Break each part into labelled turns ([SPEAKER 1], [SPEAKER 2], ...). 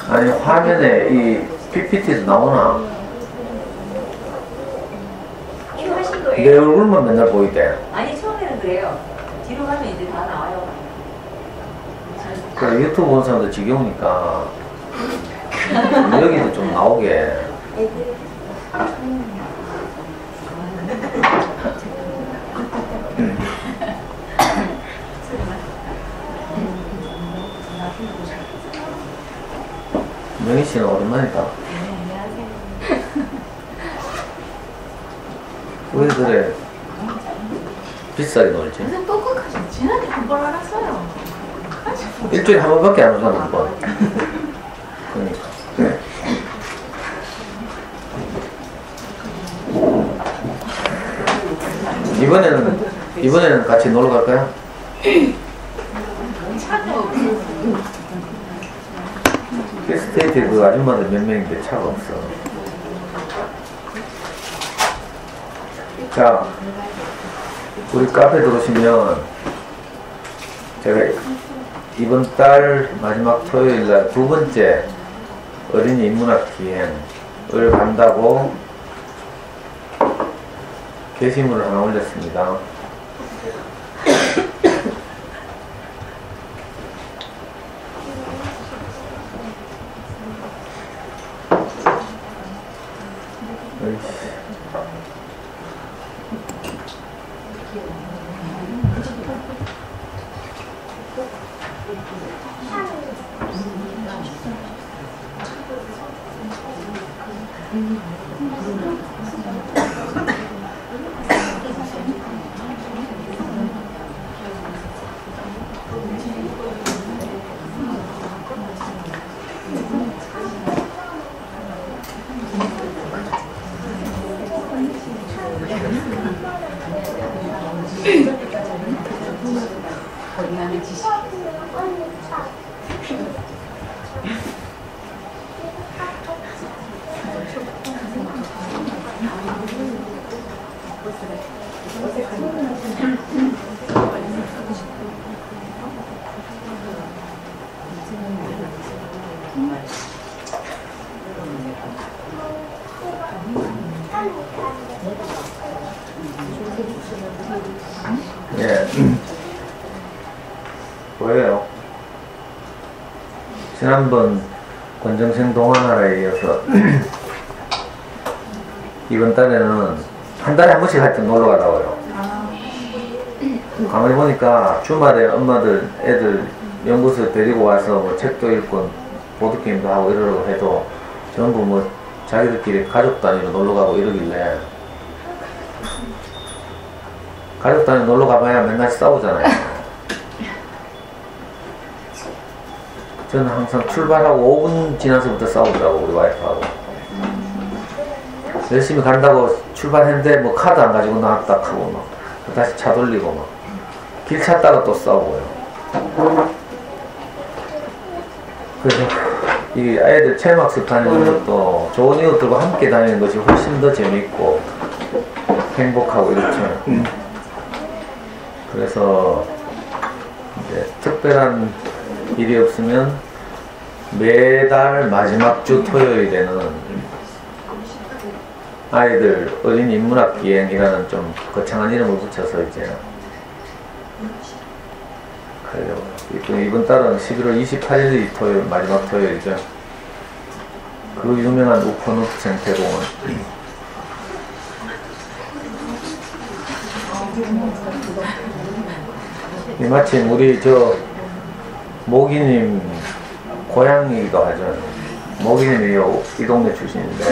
[SPEAKER 1] 아니 화면에 이 PPT도 나오나?
[SPEAKER 2] 큐하신 거예요?
[SPEAKER 1] 내 얼굴만 맨날 보이대.
[SPEAKER 2] 아니 처음에는 그래요. 뒤로 가면 이제 다 나와요.
[SPEAKER 1] 그래 유튜브 보는 사람도 지겨우니까 여기도 좀 나오게. 명희 씨는 오랜만이다. 왜 그래? 비싸게 놀지?
[SPEAKER 3] 무슨 똑똑하지? 지난해 한 번 알았어요.
[SPEAKER 1] 일주일에 한 번밖에 안 오잖아, 한 번. 그러니까. 네. 이번에는 같이 놀러 갈까요? 스테이트에 그 아줌마들 몇 명인데 차가 없어. 자, 우리 카페 들어오시면 제가 이번 달 마지막 토요일날 두 번째 어린이 인문학 기행을 간다고 게시물을 하나 올렸습니다. 예. 뭐예요? 지난번 권정생 동안하라에 이어서 이번 달에는 한 달에 한 번씩 하여튼 놀러 가라고요. 가만히 보니까 주말에 엄마들 애들 연구소에 데리고 와서 뭐 책도 읽고 보드게임도 하고 이러려고 해도 전부 뭐 자기들끼리 가족 단위로 놀러 가고 이러길래 가족 단위로 놀러 가봐야 맨날 싸우잖아요. 저는 항상 출발하고 5분 지나서부터 싸우더라고, 우리 와이프하고. 열심히 간다고 출발했는데 뭐 카드 안 가지고 나왔다 하고 막 다시 차 돌리고 막 길 찾다가 또 싸우고요. 그래서 이 아이들 체험학습 다니는 것도 좋은 이웃들과 함께 다니는 것이 훨씬 더 재밌고 행복하고 이렇죠. 그래서 이제 특별한 일이 없으면 매달 마지막 주 토요일에는 아이들 어린이 인문학 기행이라는 좀 거창한 이름을 붙여서 이제 하려고. 이번 달은 11월 28일이 토요일, 마지막 토요일이죠. 그 유명한 우퍼누프 생태공원. 마침 우리 저 모기님 고향이기도 하죠. 모기님이 이 동네 출신인데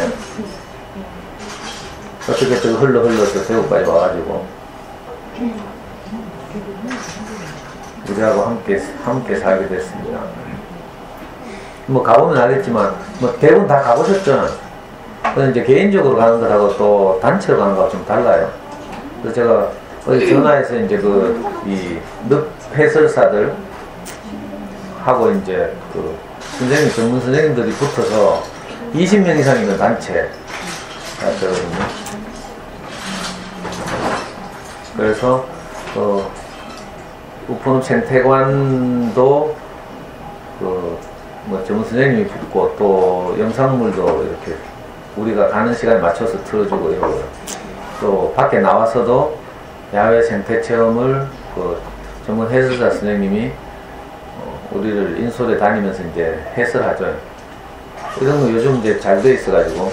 [SPEAKER 1] 어떻게 저 흘러서 대구까지 와가지고 우리하고 함께 살게 됐습니다. 뭐 가보면 알겠지만 뭐 대부분 다 가보셨죠. 그런데 이제 개인적으로 가는 것하고 또 단체로 가는 거하고 좀 달라요. 그래서 제가 어디 전화해서 이제 이 늪 해설사들 하고 이제 그 선생님, 전문 선생님들이 붙어서 20명 이상 있는 단체 갔거든요. 그래서 우포늪 생태관도 그 뭐 전문 선생님이 붙고 또 영상물도 이렇게 우리가 가는 시간에 맞춰서 틀어주고 이러고요. 또 밖에 나와서도 야외 생태 체험을 그 전문 해설사 선생님이 우리를 인솔에 다니면서 이제 해설하죠. 이런 거 요즘 이제 잘 돼 있어가지고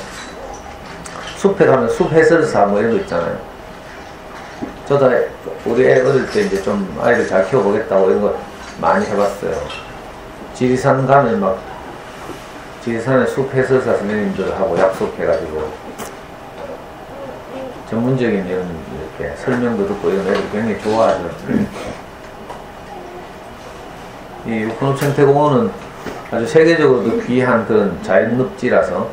[SPEAKER 1] 숲에 가면 숲 해설사 뭐 이런 거 있잖아요. 저도 우리 애 어릴 때 이제 좀 아이를 잘 키워보겠다고 이런 거 많이 해봤어요. 지리산 가면 막 지리산에 숲 해설사 선생님들하고 약속해가지고 전문적인 이런 이렇게 설명도 듣고 이런 애들 굉장히 좋아하죠. 이 우fun읍 생태공원은 아주 세계적으로도 귀한 그런 자연늪지라서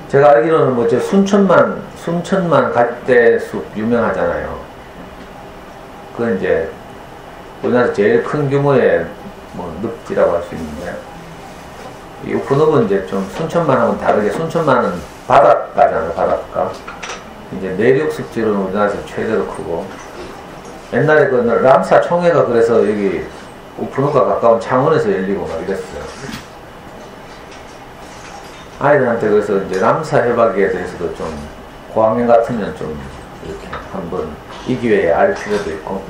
[SPEAKER 1] 제가 알기로는 뭐 저 순천만 갓대숲 유명하잖아요. 그건 이제 우리나라 제일 큰 규모의 뭐 늪지라고 할 수 있는데 이 우fun읍은 이제 좀 순천만하고는 다르게 순천만은 바닷가잖아요. 바닷가. 이제 내륙 습지로는 우리나라에서 최대로 크고 옛날에 그 람사 총회가 그래서 여기 우fun읍과 가까운 창원에서 열리고 막 이랬어요. 아이들한테 그래서 이제 람사 해박에 대해서도 좀 고학년 같으면 좀 이렇게 한번 이 기회에 알 필요도 있고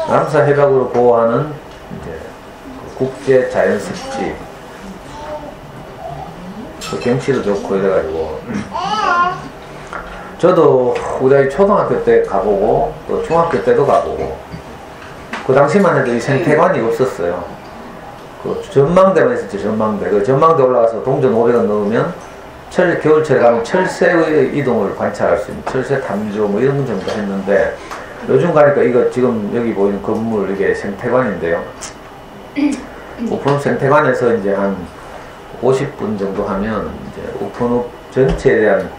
[SPEAKER 1] 람사 해박으로 보호하는 이제 국제 자연 습지 그 경치도 좋고 이래가지고 저도 우리 아이 초등학교 때 가보고 또 중학교 때도 가보고 그 당시만 해도 이 생태관이 없었어요. 그 전망대만 있었죠. 전망대. 그 전망대 올라가서 동전 500원 넣으면 겨울철에 가면 철새의 이동을 관찰할 수 있는 철새 탐조 뭐 이런 정도 했는데 요즘 가니까 이거 지금 여기 보이는 건물 이게 생태관인데요. 우fun읍 생태관에서 이제 한 50분 정도 하면 이제 우fun읍 전체에 대한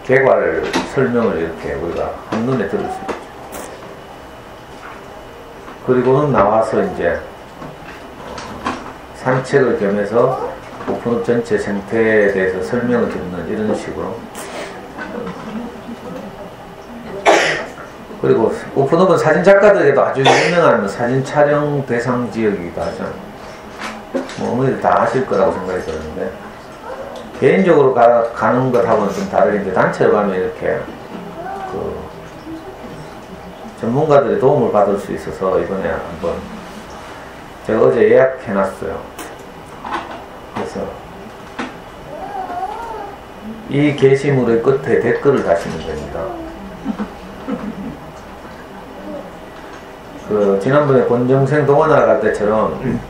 [SPEAKER 1] 개괄 설명을 이렇게 우리가 한눈에 들을 수 있죠. 그리고는 나와서 이제 산책을 겸해서 우fun읍 전체 생태에 대해서 설명을 듣는 이런 식으로. 그리고 우fun읍은 사진 작가들에게도 아주 유명한 사진 촬영 대상 지역이기도 하죠. 뭐 어머니들 다 아실 거라고 생각이 드는데 개인적으로 가는 것하고는 좀 다르게 이제 단체로 가면 이렇게 그 전문가들의 도움을 받을 수 있어서 이번에 한번 제가 어제 예약해놨어요. 그래서 이 게시물의 끝에 댓글을 다시면 됩니다. 그 지난번에 권정생 동원하러 갈 때처럼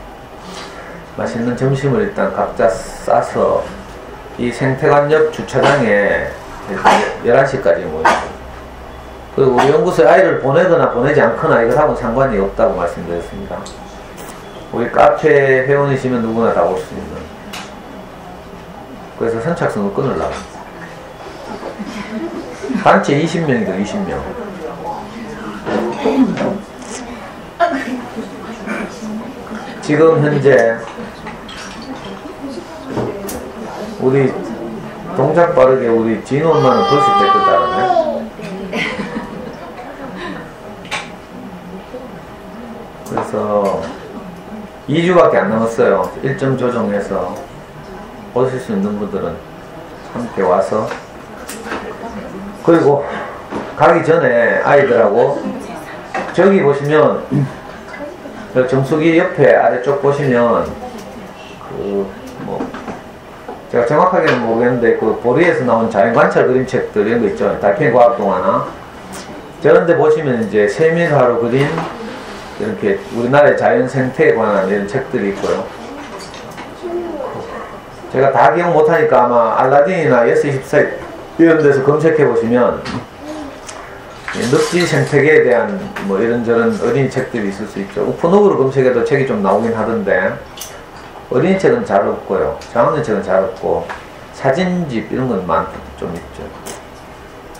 [SPEAKER 1] 맛있는 점심을 일단 각자 싸서 이 생태관 옆 주차장에 11시까지 모여요. 그리고 우리 연구소에 아이를 보내거나 보내지 않거나 이것하고는 상관이 없다고 말씀드렸습니다. 우리 카페 회원이시면 누구나 다 올 수 있는. 그래서 선착순을 끊으려고. 단체 20명이죠, 20명. 지금 현재 우리 동작 빠르게 우리 진원만은 벌써 댓글 달았네. 그래서 2주밖에 안 남았어요. 일정 조정해서 오실 수 있는 분들은 함께 와서 그리고 가기 전에 아이들하고 저기 보시면 정수기 옆에 아래쪽 보시면 그 뭐 제가 정확하게는 모르겠는데 그 보리에서 나온 자연관찰 그림책들 이런 거 있죠. 달팽이 과학동화나 저런 데 보시면 이제 세밀화로 그린 이렇게 우리나라의 자연 생태에 관한 이런 책들이 있고요. 제가 다 기억 못하니까 아마 알라딘이나 예스24 이런 데서 검색해 보시면 늪지 생태계에 대한 뭐 이런저런 어린이 책들이 있을 수 있죠. 우fun읍으로 검색해도 책이 좀 나오긴 하던데 어린이 책은 잘 없고요. 장학년 책은 잘 없고 사진집 이런 건 좀 있죠.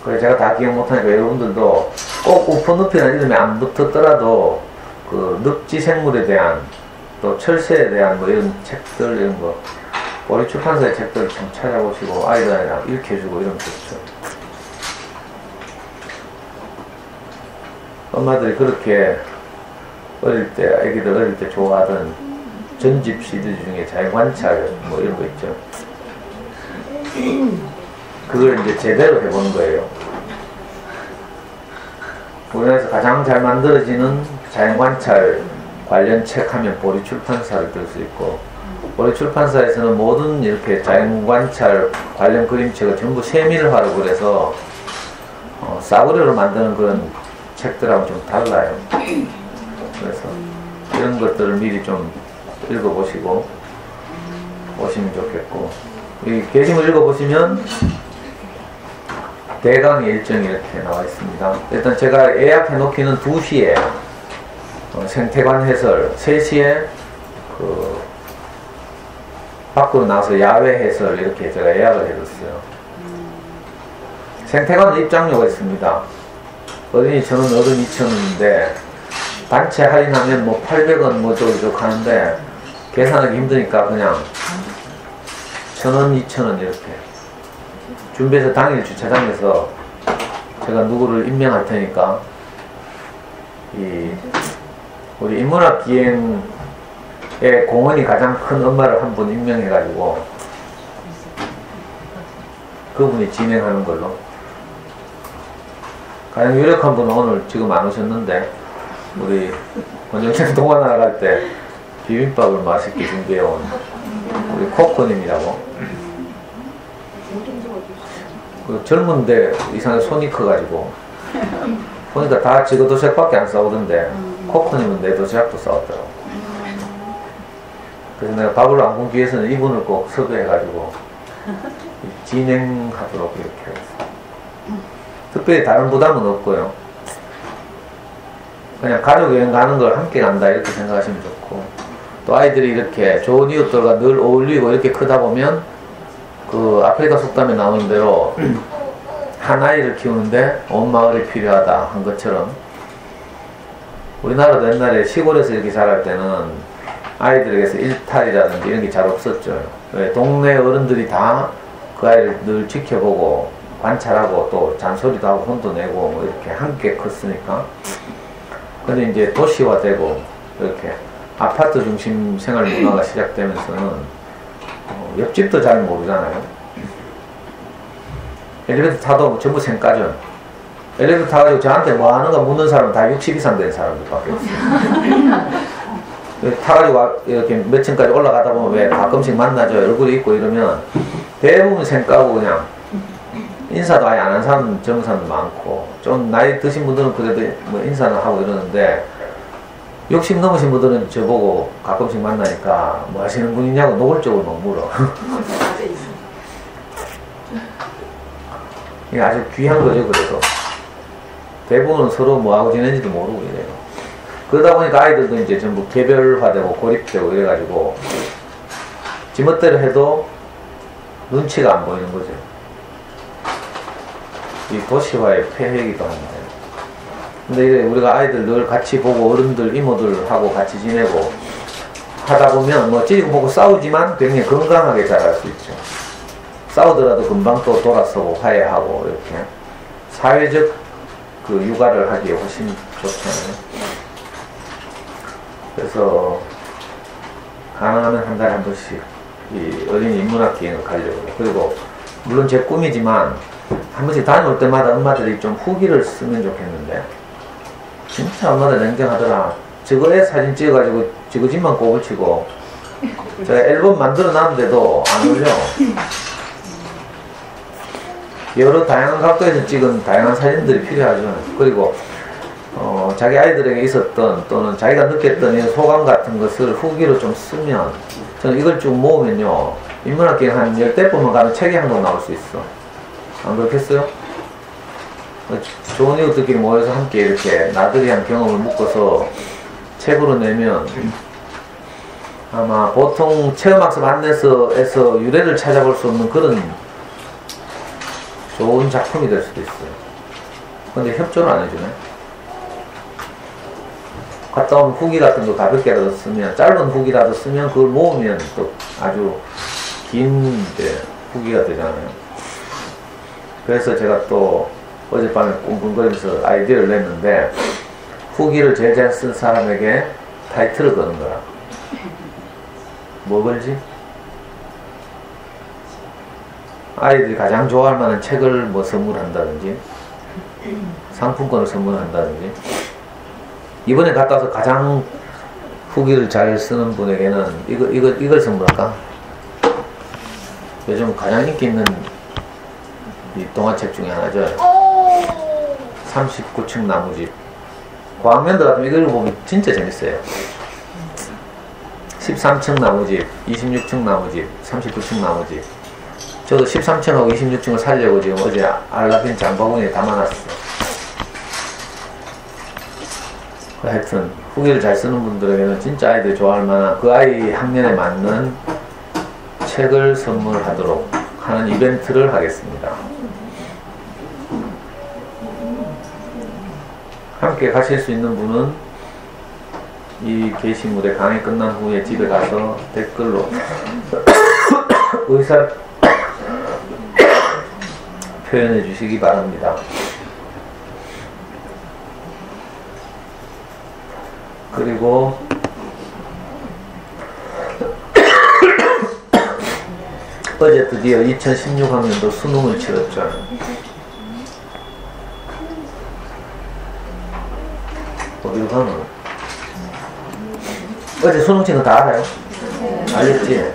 [SPEAKER 1] 그래서 제가 다 기억 못하니까 여러분들도 꼭 우fun읍이나 이름에 안 붙었더라도 그 늪지 생물에 대한 또 철새에 대한 뭐 이런 책들 이런 거 보리 출판사의 책들 좀 찾아보시고 아이들이랑 읽혀주고 이러면 좋죠. 엄마들이 그렇게 어릴 때, 아기들 어릴 때 좋아하던 전집 CD 중에 자연관찰 뭐 이런 거 있죠. 그걸 이제 제대로 해보는 거예요. 우리나라에서 가장 잘 만들어지는 자연관찰 관련 책 하면 보리출판사를 들 수 있고, 보리출판사에서는 모든 이렇게 자연관찰 관련 그림책을 전부 세밀화로 그래서 싸구려로 만드는 그런 책들하고 좀 달라요. 그래서 이런 것들을 미리 좀 읽어보시고 오시면 좋겠고, 이 게시물 읽어보시면 대강의 일정이 이렇게 나와 있습니다. 일단 제가 예약해 놓기는 2시에 생태관 해설, 3시에 그 밖으로 나와서 야외 해설 이렇게 제가 예약을 해뒀어요. 생태관은 입장료가 있습니다. 어린이 1,000원, 어른 2,000원인데 단체 할인하면 뭐 800원 뭐 저쪽 하는데 계산하기 힘드니까 그냥 1,000원, 2,000원 이렇게 준비해서 당일 주차장에서 제가 누구를 임명할 테니까 우리 인문학 기행의 공헌이 가장 큰 엄마를 한 분 임명해가지고 그분이 진행하는 걸로. 가장 유력한 분은 오늘 지금 안 오셨는데 우리 원정생 동화나라 갈 때 비빔밥을 맛있게 준비해온 우리 코코님이라고. 그 젊은데 이상하게 손이 커가지고 보니까 다 지그 도시락밖에 안 싸우던데 코코님은 내 도시락도 싸웠더라고. 그래서 내가 밥을 안 굶기 위해서는 이분을 꼭 섭외해가지고 진행하도록 이렇게 했어요. 특별히 다른 부담은 없고요. 그냥 가족 여행 가는 걸 함께 간다 이렇게 생각하시면 좋고, 또 아이들이 이렇게 좋은 이웃들과 늘 어울리고 이렇게 크다 보면 그 아프리카 속담에 나오는 대로 한 아이를 키우는데 온 마을이 필요하다 한 것처럼, 우리나라도 옛날에 시골에서 이렇게 자랄 때는 아이들에게서 일탈이라든지 이런 게 잘 없었죠. 왜? 동네 어른들이 다 그 아이를 늘 지켜보고 관찰하고 또 잔소리도 하고 혼도 내고 뭐 이렇게 함께 컸으니까. 근데 이제 도시화되고 이렇게 아파트 중심 생활 문화가 시작되면서는 옆집도 잘 모르잖아요. 엘리베이터 타도 전부 생까죠. 엘리베이터 타가지고 저한테 뭐 하는가 묻는 사람은 다 60 이상 된 사람들밖에 없어요. 타가지고 이렇게 몇 층까지 올라가다 보면 왜 가끔씩 만나죠. 얼굴이 있고 이러면 대부분 생까고 그냥 인사도 아예 안 하는 사람, 젊은 사람도 많고, 좀 나이 드신 분들은 그래도 뭐 인사는 하고 이러는데 60 넘으신 분들은 저보고 가끔씩 만나니까 뭐 하시는 분이냐고 노골적으로 막 물어. 이게 아주 귀한 거죠. 그래서 대부분은 서로 뭐하고 지내는지도 모르고 이래요. 그러다 보니까 아이들도 이제 전부 개별화되고 고립되고 이래가지고 지멋대로 해도 눈치가 안 보이는 거죠. 이 도시화의 폐해이기도 합니다. 근데 이제 우리가 아이들 늘 같이 보고 어른들, 이모들하고 같이 지내고 하다 보면 뭐 찌르고 보고 싸우지만 굉장히 건강하게 자랄 수 있죠. 싸우더라도 금방 또 돌아서고 화해하고 이렇게 사회적 그 육아를 하기에 훨씬 좋잖아요. 그래서 가능하면 한 달에 한 번씩 이 어린이 인문학 기행을 가려고. 그리고 물론 제 꿈이지만 한 번씩 다녀올 때마다 엄마들이 좀 후기를 쓰면 좋겠는데, 진짜 엄마들 냉정하더라. 저거에 사진 찍어가지고 저거 집만 꼬불치고 제가 앨범 만들어 놨는데도 안 올려. 여러 다양한 각도에서 찍은 다양한 사진들이 필요하죠. 그리고 자기 아이들에게 있었던 또는 자기가 느꼈던 이런 소감 같은 것을 후기로 좀 쓰면, 저는 이걸 쭉 모으면요 인문학 기행 한 10대뿐만 가면 책이 한 권 나올 수 있어. 안 그렇겠어요? 좋은 이웃들끼리 모여서 함께 이렇게 나들이 한 경험을 묶어서 책으로 내면 아마 보통 체험학습 안내서에서 유래를 찾아볼 수 없는 그런 좋은 작품이 될 수도 있어요. 근데 협조를 안 해주네. 갔다 온 후기 같은 거 가볍게라도 쓰면, 짧은 후기라도 쓰면 그걸 모으면 또 아주 긴 후기가 되잖아요. 그래서 제가 또 어젯밤에 꿍꿍거리면서 아이디어를 냈는데, 후기를 제일 잘 쓴 사람에게 타이틀을 거는 거라. 뭐 걸지? 아이들이 가장 좋아할 만한 책을 뭐 선물한다든지 상품권을 선물한다든지 이번에 갔다 와서 가장 후기를 잘 쓰는 분에게는 이걸 선물할까? 요즘 가장 인기 있는 이 동화책 중에 하나죠. 39층 나무집. 고학년들 같은 이걸 보면 진짜 재밌어요. 13층 나무집, 26층 나무집, 39층 나무집. 저도 13층하고 26층을 살려고 지금 어제 알라딘 장바구니에 담아놨어. 하여튼 후기를 잘 쓰는 분들에게는 진짜 아이들이 좋아할 만한 그 아이 학년에 맞는 책을 선물하도록 하는 이벤트를 하겠습니다. 함께 가실 수 있는 분은 이 게시물에 강의 끝난 후에 집에 가서 댓글로 의사 표현해 주시기 바랍니다. 그리고 어제 드디어 2016학년도 수능을 치렀죠. 어디로 가나? 어제 수능 친 거 다 알아요? 알겠지?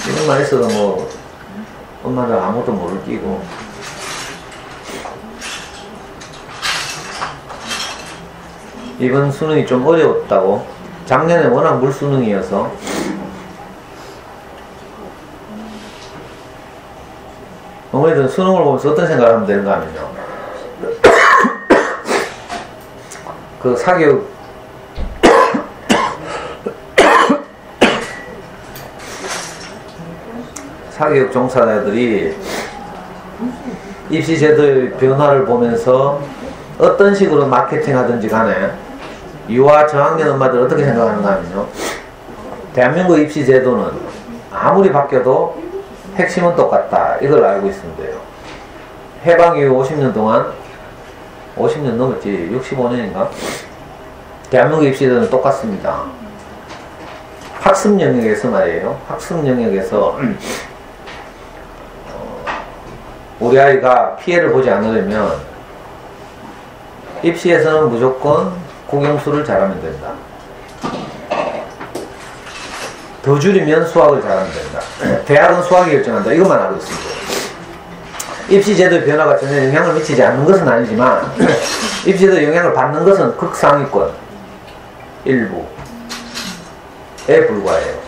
[SPEAKER 1] 이것만 있어도 뭐 엄마들 아무것도 모를 끼고 이번 수능이 좀 어려웠다고. 작년에 워낙 물수능이어서 어머니들은 수능을 보면서 어떤 생각을 하면 되는가 하면요, 그 사교육 종사자들이 입시제도의 변화를 보면서 어떤 식으로 마케팅 하든지 간에 유아 저학년 엄마들 어떻게 생각하는가 하면요, 대한민국 입시제도는 아무리 바뀌어도 핵심은 똑같다, 이걸 알고 있으면 돼요. 해방 이후 50년 동안, 50년 넘었지, 65년인가? 대한민국 입시제도는 똑같습니다. 학습 영역에서 말이에요. 학습 영역에서 우리 아이가 피해를 보지 않으려면 입시에서는 무조건 국영수를 잘하면 된다. 더 줄이면 수학을 잘하면 된다. 대학은 수학이 결정한다. 이것만 알고 있습니다. 입시제도의 변화가 전혀 영향을 미치지 않는 것은 아니지만 입시제도의 영향을 받는 것은 극상위권 일부에 불과해요.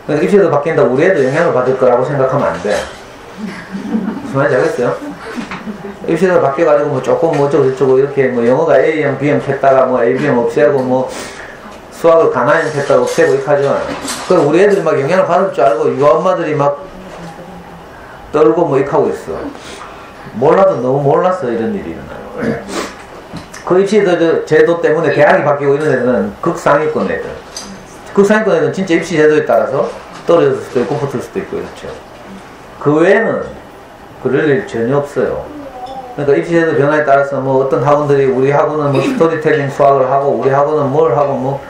[SPEAKER 1] 그러니까 입시제도 바뀐다고 우리 애도 영향을 받을 거라고 생각하면 안 돼. 무슨 말인지 알겠어요? 입시제도가 바뀌어가지고 뭐 조금 뭐 어쩌고 이렇게 뭐 영어가 A형, B형 했다가 뭐 A, B형 없애고 뭐 수학을 가나형 했다가 없애고 이렇게 하죠. 그래서 우리 애들이 막 영향을 받을 줄 알고 유아 엄마들이 막 떨고 뭐 이렇게 하고 있어. 몰라도 너무 몰랐어 이런 일이 일어나요. 그 입시제도 때문에 대학이 바뀌고 이런 애들은 극상위권 애들. 극상위권 애들은 진짜 입시제도에 따라서 떨어질 수도 있고 붙을 수도 있고 이렇죠. 그 외에는 그럴 일 전혀 없어요. 그러니까 입시제도 변화에 따라서 뭐 어떤 학원들이 우리 학원은 뭐 스토리텔링 수학을 하고 우리 학원은 뭘 하고 뭐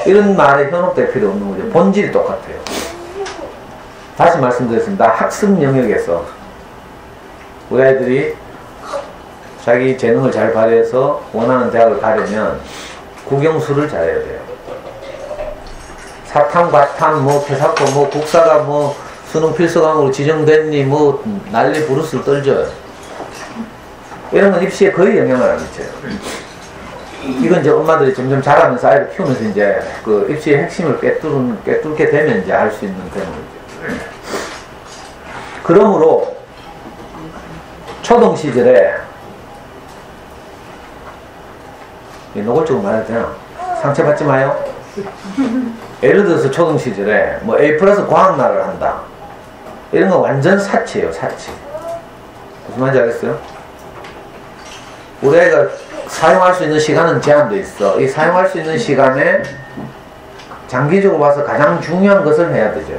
[SPEAKER 1] 이런 말에 현혹될 필요 없는 거죠. 본질이 똑같아요. 다시 말씀드렸습니다. 학습 영역에서 우리 아이들이 자기 재능을 잘 발휘해서 원하는 대학을 가려면 국영수를 잘해야 돼요. 사탐, 과탐, 뭐 개사코, 뭐 국사가 뭐 수능 필수 과목으로 지정됐니 뭐 난리 부르스를 떨죠. 이런 건 입시에 거의 영향을 안 미쳐요. 이건 이제 엄마들이 점점 자라면서 아이를 키우면서 이제 그 입시의 핵심을 꿰뚫게 되면 이제 알 수 있는 그런 거죠. 그러므로 초등 시절에 노골적으로 말해도 되나? 상처받지 마요. 예를 들어서 초등 시절에 뭐 A+ 과학날을 한다. 이런 건 완전 사치예요, 사치. 무슨 말인지 알겠어요? 우리 아이가 사용할 수 있는 시간은 제한되어 있어. 이 사용할 수 있는 시간에 장기적으로 봐서 가장 중요한 것을 해야 되죠.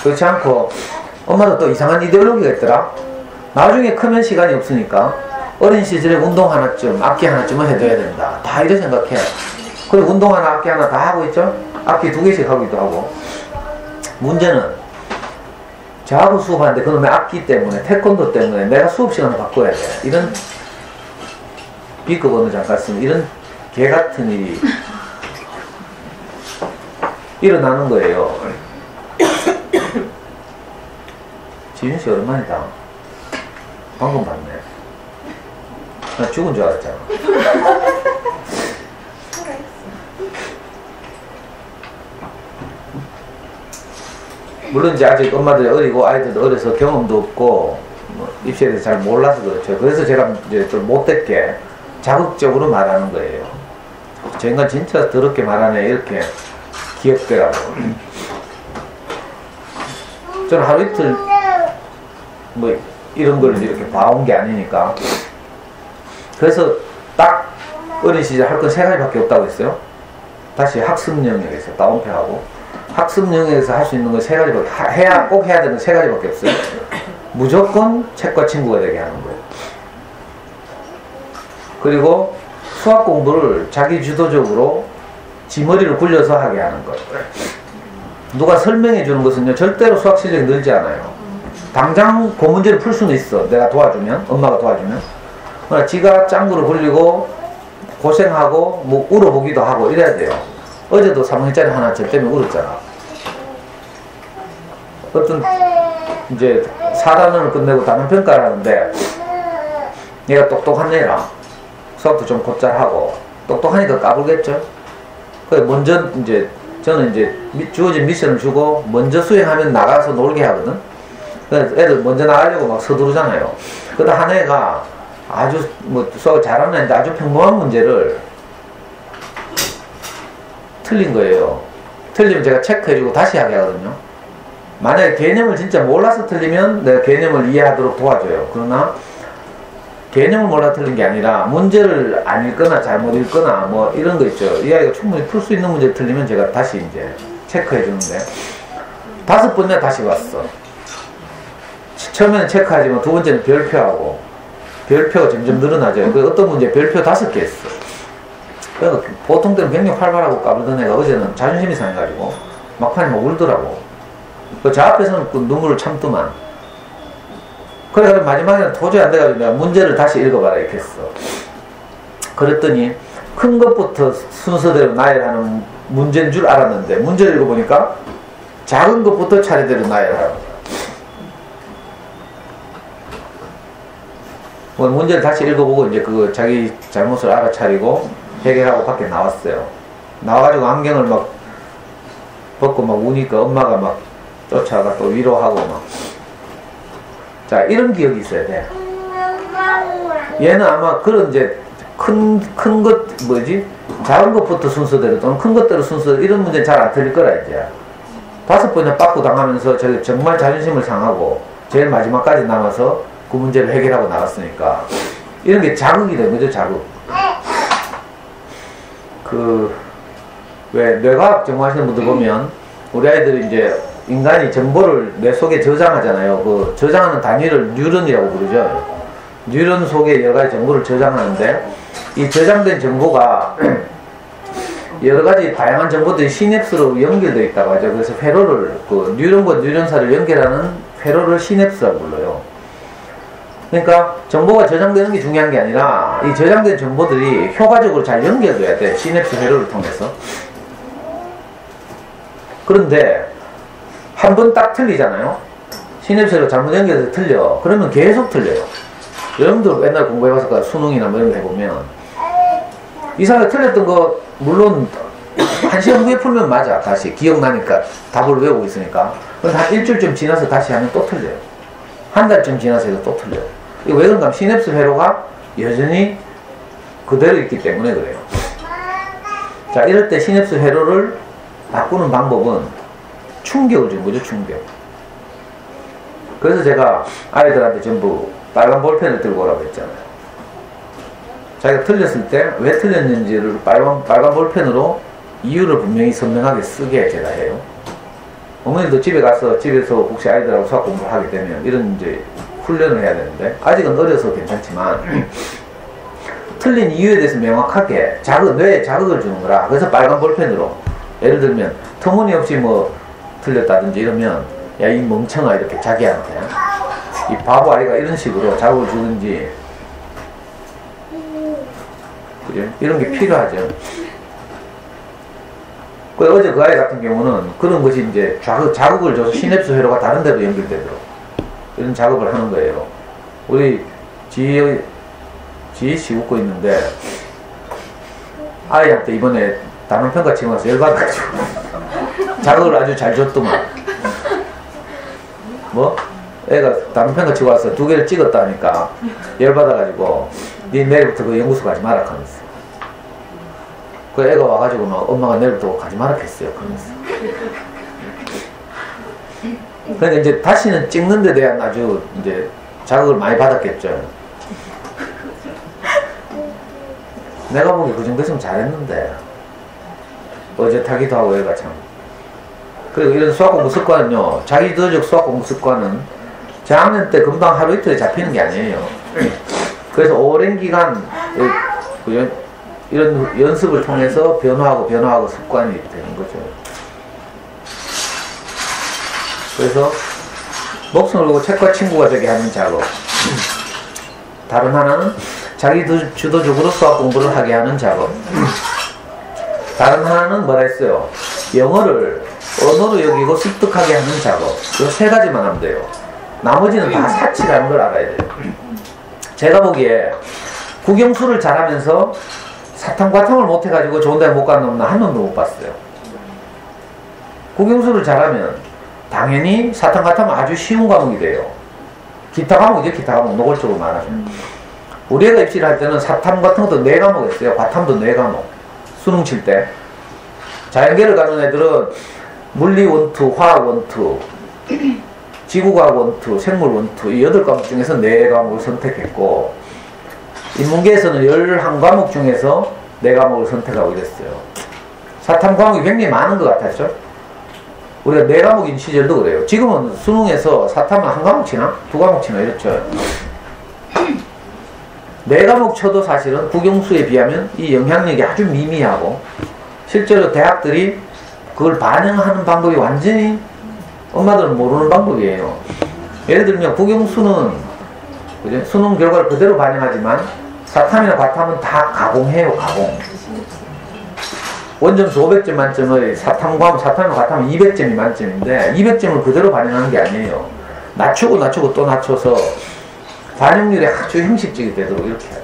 [SPEAKER 1] 그렇지 않고 엄마도 또 이상한 이데올로기가 있더라. 나중에 크면 시간이 없으니까 어린 시절에 운동 하나쯤, 악기 하나쯤은 해둬야 된다. 다 이렇게 생각해. 그리고 운동 하나, 악기 하나 다 하고 있죠. 악기 2개씩 하기도 하고. 문제는 저하고 수업하는데 그놈의 악기 때문에, 태권도 때문에 내가 수업 시간을 바꿔야 돼. 이런 B급 어느 잠깐 쓰면 이런 개 같은 일이 일어나는 거예요. 지윤씨 오랜만이다. 방금 봤네. 나 죽은 줄 알았잖아. 물론 이제 아직 엄마들이 어리고 아이들도 어려서 경험도 없고 뭐 입시에 대해서 잘 몰라서 그렇죠. 그래서 제가 이제 좀 못됐게 자극적으로 말하는 거예요. 저 인간 진짜 더럽게 말하네 이렇게 기억되라고. 저는 하루 이틀 뭐 이런 걸 이렇게 봐온 게 아니니까. 그래서 딱 어린 시절 할 건 3가지밖에 없다고 했어요. 다시 학습 영역에서 다운표하고 학습 영역에서 할 수 있는 건 3가지밖에 꼭 해야 되는 3가지밖에 없어요. 무조건 책과 친구가 되게 하는 거예요. 그리고 수학 공부를 자기 주도적으로 지 머리를 굴려서 하게 하는 것. 누가 설명해 주는 것은요 절대로 수학 실력이 늘지 않아요. 당장 그 문제를 풀 수는 있어. 내가 도와주면, 엄마가 도와주면. 그러나 지가 짱구를 굴리고 고생하고 뭐 울어보기도 하고 이래야 돼요. 어제도 3학년짜리 하나 저 때문에 울었잖아. 어떤 이제 4단원을 끝내고 단원 평가를 하는데 얘가 똑똑한 애라 수학도 좀 곧잘하고 똑똑하니까 까불겠죠. 그래서 먼저 이제 저는 이제 주어진 미션을 주고 먼저 수행하면 나가서 놀게 하거든. 그래서 애들 먼저 나가려고 막 서두르잖아요. 그러다 한 애가 아주 뭐 수학을 잘하는 애인데 아주 평범한 문제를 틀린 거예요. 틀리면 제가 체크해주고 다시 하게 하거든요. 만약에 개념을 진짜 몰라서 틀리면 내가 개념을 이해하도록 도와줘요. 그러나 개념을 몰라 틀린 게 아니라 문제를 안 읽거나 잘못 읽거나 뭐 이런 거 있죠. 이 아이가 충분히 풀 수 있는 문제 틀리면 제가 다시 이제 체크해 주는데 5번이나 다시 왔어. 처음에는 체크하지만 2번째는 별표하고 별표가 점점 늘어나죠. 그 어떤 문제 별표 5개 했어. 그러니까 보통 때는 굉장히 활발하고 까불던 애가 어제는 자존심이 상해가지고 막판에 막 울더라고. 저 앞에서는 그 눈물을 참더만. 그래가지고 마지막에는 도저히 안 돼가지고 내가 문제를 다시 읽어봐라 이렇게 했어. 그랬더니 큰 것부터 순서대로 나열하는 문제인 줄 알았는데 문제를 읽어보니까 작은 것부터 차례대로 나열하는 거야. 뭐 문제를 다시 읽어보고 이제 그 자기 잘못을 알아차리고 해결하고 밖에 나왔어요. 나와가지고 안경을 막 벗고 막 우니까 엄마가 막 쫓아가 또 위로하고 막. 자, 이런 기억이 있어야 돼. 얘는 아마 그런 이제 큰 것 뭐지? 작은 것부터 순서대로 또는 큰 것대로 순서대로 이런 문제는 잘 안 틀릴 거라 이제. 5번이나 빠꾸 당하면서 정말 자존심을 상하고 제일 마지막까지 남아서 그 문제를 해결하고 나갔으니까 이런 게 자극이 된 거죠. 자극. 왜 뇌과학 전공하시는 분들 보면 우리 아이들이 이제 인간이 정보를 뇌 속에 저장하잖아요. 그 저장하는 단위를 뉴런이라고 부르죠. 뉴런 속에 여러 가지 정보를 저장하는데 이 저장된 정보가 여러 가지 다양한 정보들이 시냅스로 연결되어 있다고 하죠. 그래서 회로를 그 뉴런과 뉴런사를 연결하는 회로를 시냅스라고 불러요. 그러니까 정보가 저장되는 게 중요한 게 아니라 이 저장된 정보들이 효과적으로 잘 연결돼야 돼. 시냅스 회로를 통해서. 그런데 한 번 딱 틀리잖아요. 시냅스로 잘못 연결해서 틀려. 그러면 계속 틀려요. 여러분들 옛날 공부해봤을 거야. 수능이나 뭐 이런 거 해보면 이상하게 틀렸던 거 물론 1시간 후에 풀면 맞아. 다시 기억나니까 답을 외우고 있으니까. 그런데 한 일주일쯤 지나서 다시 하면 또 틀려요. 한 달쯤 지나서 해도 또 틀려요. 이거 왜 그런가 하면 시냅스 회로가 여전히 그대로 있기 때문에 그래요. 자, 이럴 때 시냅스 회로를 바꾸는 방법은 충격을 준 거죠. 충격. 그래서 제가 아이들한테 전부 빨간 볼펜을 들고 오라고 했잖아요. 자기가 틀렸을 때 왜 틀렸는지를 빨간 볼펜으로 이유를 분명히 선명하게 쓰게 제가 해요. 어머니도 집에서 혹시 아이들하고 수학 공부를 하게 되면 이런 이제 훈련을 해야 되는데, 아직은 어려서 괜찮지만 틀린 이유에 대해서 명확하게 뇌에 자극을 주는 거라. 그래서 빨간 볼펜으로, 예를 들면 터무니없이 뭐 틀렸다든지 이러면 야 이 멍청아 이렇게 자기한테, 이 바보 아이가 이런 식으로 자극을 주든지, 그죠? 이런 게 필요하죠. 어제 그 아이 같은 경우는 그런 것이 이제 자극을 줘서 시냅스 회로가 다른 데로 연결되도록 이런 작업을 하는 거예요. 우리 지혜씨 웃고 있는데, 아이한테 이번에 단원 평가 치고 나서 열받아가지고 자극을 아주 잘 줬더만. 뭐? 애가 단원 평가 치고 와서 2개를 찍었다니까 열받아가지고 니 내일부터 그 연구소 가지 마라 하면서. 그 애가 와가지고 막 엄마가 내일부터 가지 마라 했어요. 그러면서. 그러니까 이제 다시는 찍는 데 대한 아주 이제 자극을 많이 받았겠죠. 내가 보기 그 정도 했으면 잘했는데. 어제 타기도 하고 애가 참. 그리고 이런 수학 공부 습관은요, 자기도적 수학 공부 습관은 저학년 때 금방 하루 이틀에 잡히는 게 아니에요. 그래서 오랜 기간 이런 연습을 통해서 변화하고 습관이 되는 거죠. 그래서 목숨을 걸고 책과 친구가 되게 하는 작업, 다른 하나는 자기 주도적으로 수학 공부를 하게 하는 작업, 다른 하나는 뭐라 했어요? 영어를 언어로 여기고 습득하게 하는 작업. 이 3가지만 하면 돼요. 나머지는 다 사치라는 걸 알아야 돼요. 제가 보기에 국영수를 잘하면서 사탐과탐을 못해가지고 좋은 데 못 가는 놈은 한 놈도 못 봤어요. 국영수를 잘하면 당연히 사탐과탐은 아주 쉬운 과목이 돼요. 기타 과목이죠. 기타 과목 노골적으로 말하면. 우리 애가 입시를 할 때는 사탐 같은 것도 4과목 했어요. 과탐도 4과목. 수능 칠 때. 자연계를 가는 애들은 물리 원투, 화학 원투, 지구과학 원투, 생물 원투, 이 8과목 중에서 4과목을 선택했고, 인문계에서는 11과목 중에서 4과목을 선택하고 이랬어요. 사탐 과목이 굉장히 많은 것 같았죠. 우리가 4과목인 시절도 그래요. 지금은 수능에서 사탐은 1과목 치나? 2과목 치나 이렇죠. 4과목 쳐도 사실은 국영수에 비하면 이 영향력이 아주 미미하고, 실제로 대학들이 그걸 반영하는 방법이 완전히 엄마들은 모르는 방법이에요. 예를 들면 국영수는 그죠? 수능 결과를 그대로 반영하지만 사탐이나 과탐은 다 가공해요. 가공. 원점수 500점 만점의 사탐과 사탐이나 과탐은 200점이 만점인데 200점을 그대로 반영하는 게 아니에요. 낮추고 또 낮춰서 반영률이 아주 형식적이 되도록 이렇게 해야죠.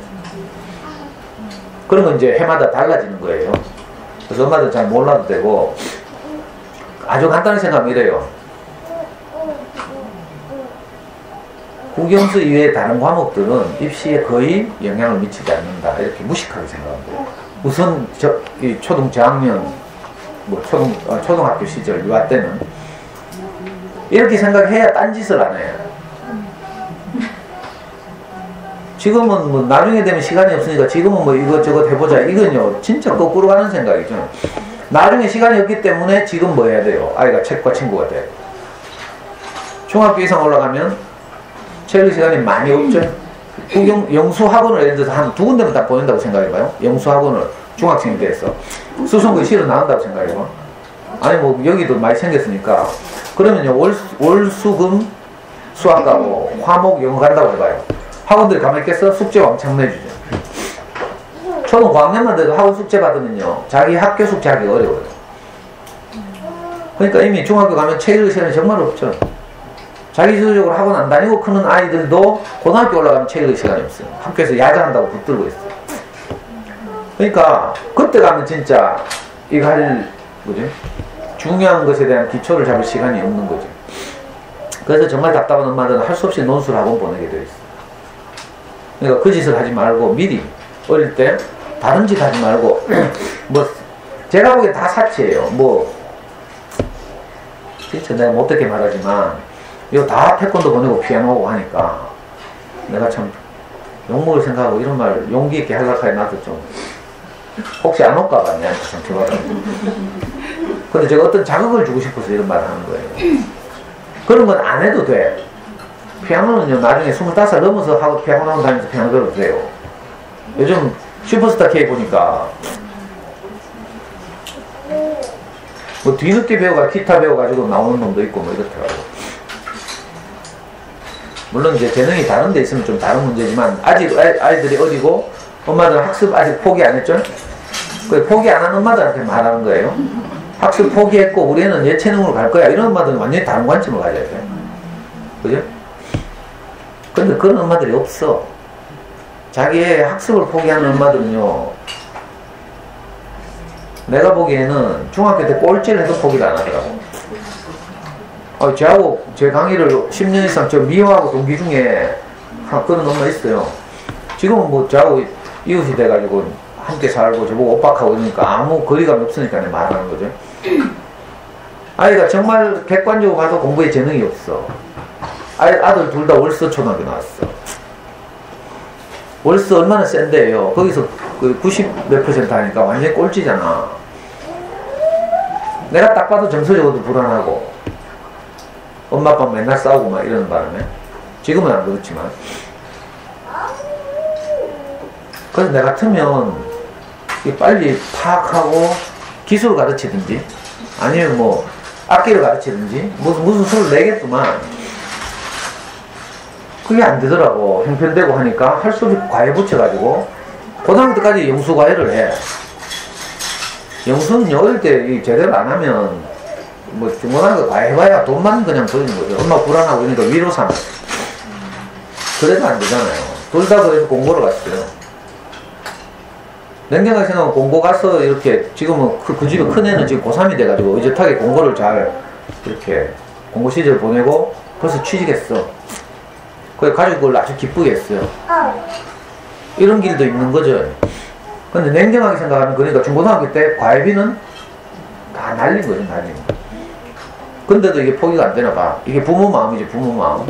[SPEAKER 1] 그런 건 이제 해마다 달라지는 거예요. 그래서 엄마들 잘 몰라도 되고, 아주 간단히 생각하면 이래요. 국영수 이외의 다른 과목들은 입시에 거의 영향을 미치지 않는다. 이렇게 무식하게 생각하면 돼요. 우선 이 초등 저학년, 초등학교 시절 유아 때는 이렇게 생각해야 딴짓을 안 해요. 지금은 뭐 나중에 되면 시간이 없으니까 지금은 뭐 이것저것 해보자. 이건요 진짜 거꾸로 가는 생각이죠. 나중에 시간이 없기 때문에 지금 뭐 해야 돼요? 아이가 책과 친구가 돼요. 중학교 이상 올라가면 책 시간이 많이 없죠. 영수학원을 예를 들어서 한 2군데만 딱 보낸다고 생각해봐요. 영수학원을 중학생이 돼서 수성구에 실어 나온다고 생각해봐. 아니 뭐 여기도 많이 생겼으니까 그러면요 월수금 수학 가고 화목 영어 간다고 해봐요. 학원들이 가만히 있겠어? 숙제 왕창 내주죠. 초등 고학년만 돼도 학원 숙제 받으면요 자기 학교 숙제하기 어려워요. 그러니까 이미 중학교 가면 책 읽을 시간이 정말 없죠. 자기 주도적으로 학원 안 다니고 크는 아이들도 고등학교 올라가면 책 읽을 시간이 없어요. 학교에서 야자한다고 붙들고 있어요. 그러니까 그때 가면 진짜 이거 할 뭐지? 중요한 것에 대한 기초를 잡을 시간이 없는 거죠. 그래서 정말 답답한 엄마들은 할 수 없이 논술 학원 보내게 되어 있어요. 그러니까 그 짓을 하지 말고 미리 어릴 때 다른 짓 하지 말고 뭐 제가 보기엔 다 사치예요. 뭐 진짜 내가 못되게 말하지만 이거 다 태권도 보내고 피아노 하고 하니까 내가 참 욕먹을 생각하고 이런 말 용기 있게 하려고 해 나도 좀 혹시 안 올까봐 내한테 상처받아. 근데 제가 어떤 자극을 주고 싶어서 이런 말을 하는 거예요. 그런 건 안 해도 돼. 피아노는요, 나중에 25살 넘어서 하고 피아노 다니면서 피아노 배워도 돼요. 요즘 슈퍼스타 K 보니까 뭐 뒤늦게 배워가 기타 배워가지고 나오는 놈도 있고 뭐 이렇더라고. 물론 이제 재능이 다른 데 있으면 좀 다른 문제지만 아직 아이들이 어리고 엄마들 학습 아직 포기 안 했죠? 그 포기 안 한 엄마들한테 말하는 거예요. 학습 포기했고 우리 애는 예체능으로 갈 거야. 이런 엄마들은 완전히 다른 관점을 가져야 돼. 그죠? 근데 그런 엄마들이 없어. 자기의 학습을 포기하는 엄마들은요, 내가 보기에는 중학교 때 꼴찌를 해도 포기를 안 하더라고. 저하고 제 강의를 10년 이상 저 미화하고 동기 중에 그런 엄마 있어요. 지금은 뭐 저하고 이웃이 돼가지고 함께 살고 저보고 오빠하고 이러니까 아무 거리감이 없으니까 말하는 거죠. 아이가 정말 객관적으로 봐도 공부에 재능이 없어. 아들 둘 다 월서 초등학교 나왔어. 월서 얼마나 센데요. 거기서 그 90몇 % 하니까 완전히 꼴찌잖아. 내가 딱 봐도 정서적으로도 불안하고 엄마 아빠 맨날 싸우고 막 이러는 바람에 지금은 안 그렇지만 그래서 내 같으면 빨리 파악하고 기술을 가르치든지 아니면 뭐 악기를 가르치든지 무슨 수를 내겠구만. 그게 안 되더라고. 형편되고 하니까 할 수 없이 과외 붙여가지고 고등학교 때까지 영수 과외를 해. 영수는 어릴 때 제대로 안 하면 뭐 중고등학교 과외 해봐야 돈만 그냥 버리는 거죠. 엄마 불안하고 그러니까 위로 삼아. 그래도 안 되잖아요. 둘 다 그래서 공고를 갔어요. 냉정하게 생각하면 공고 가서 이렇게 지금은 그 집에 큰 애는 지금 고3이 돼가지고 의젓하게 공고를 잘 이렇게 공고 시절 보내고 벌써 취직했어. 그래 가족을 아주 기쁘게 했어요. 이런 길도 있는 거죠. 근데 냉정하게 생각하면 그러니까 중고등학교 때 과외비는 다 날린 거죠. 날린 거. 근데도 이게 포기가 안 되나 봐. 이게 부모 마음이지, 부모 마음.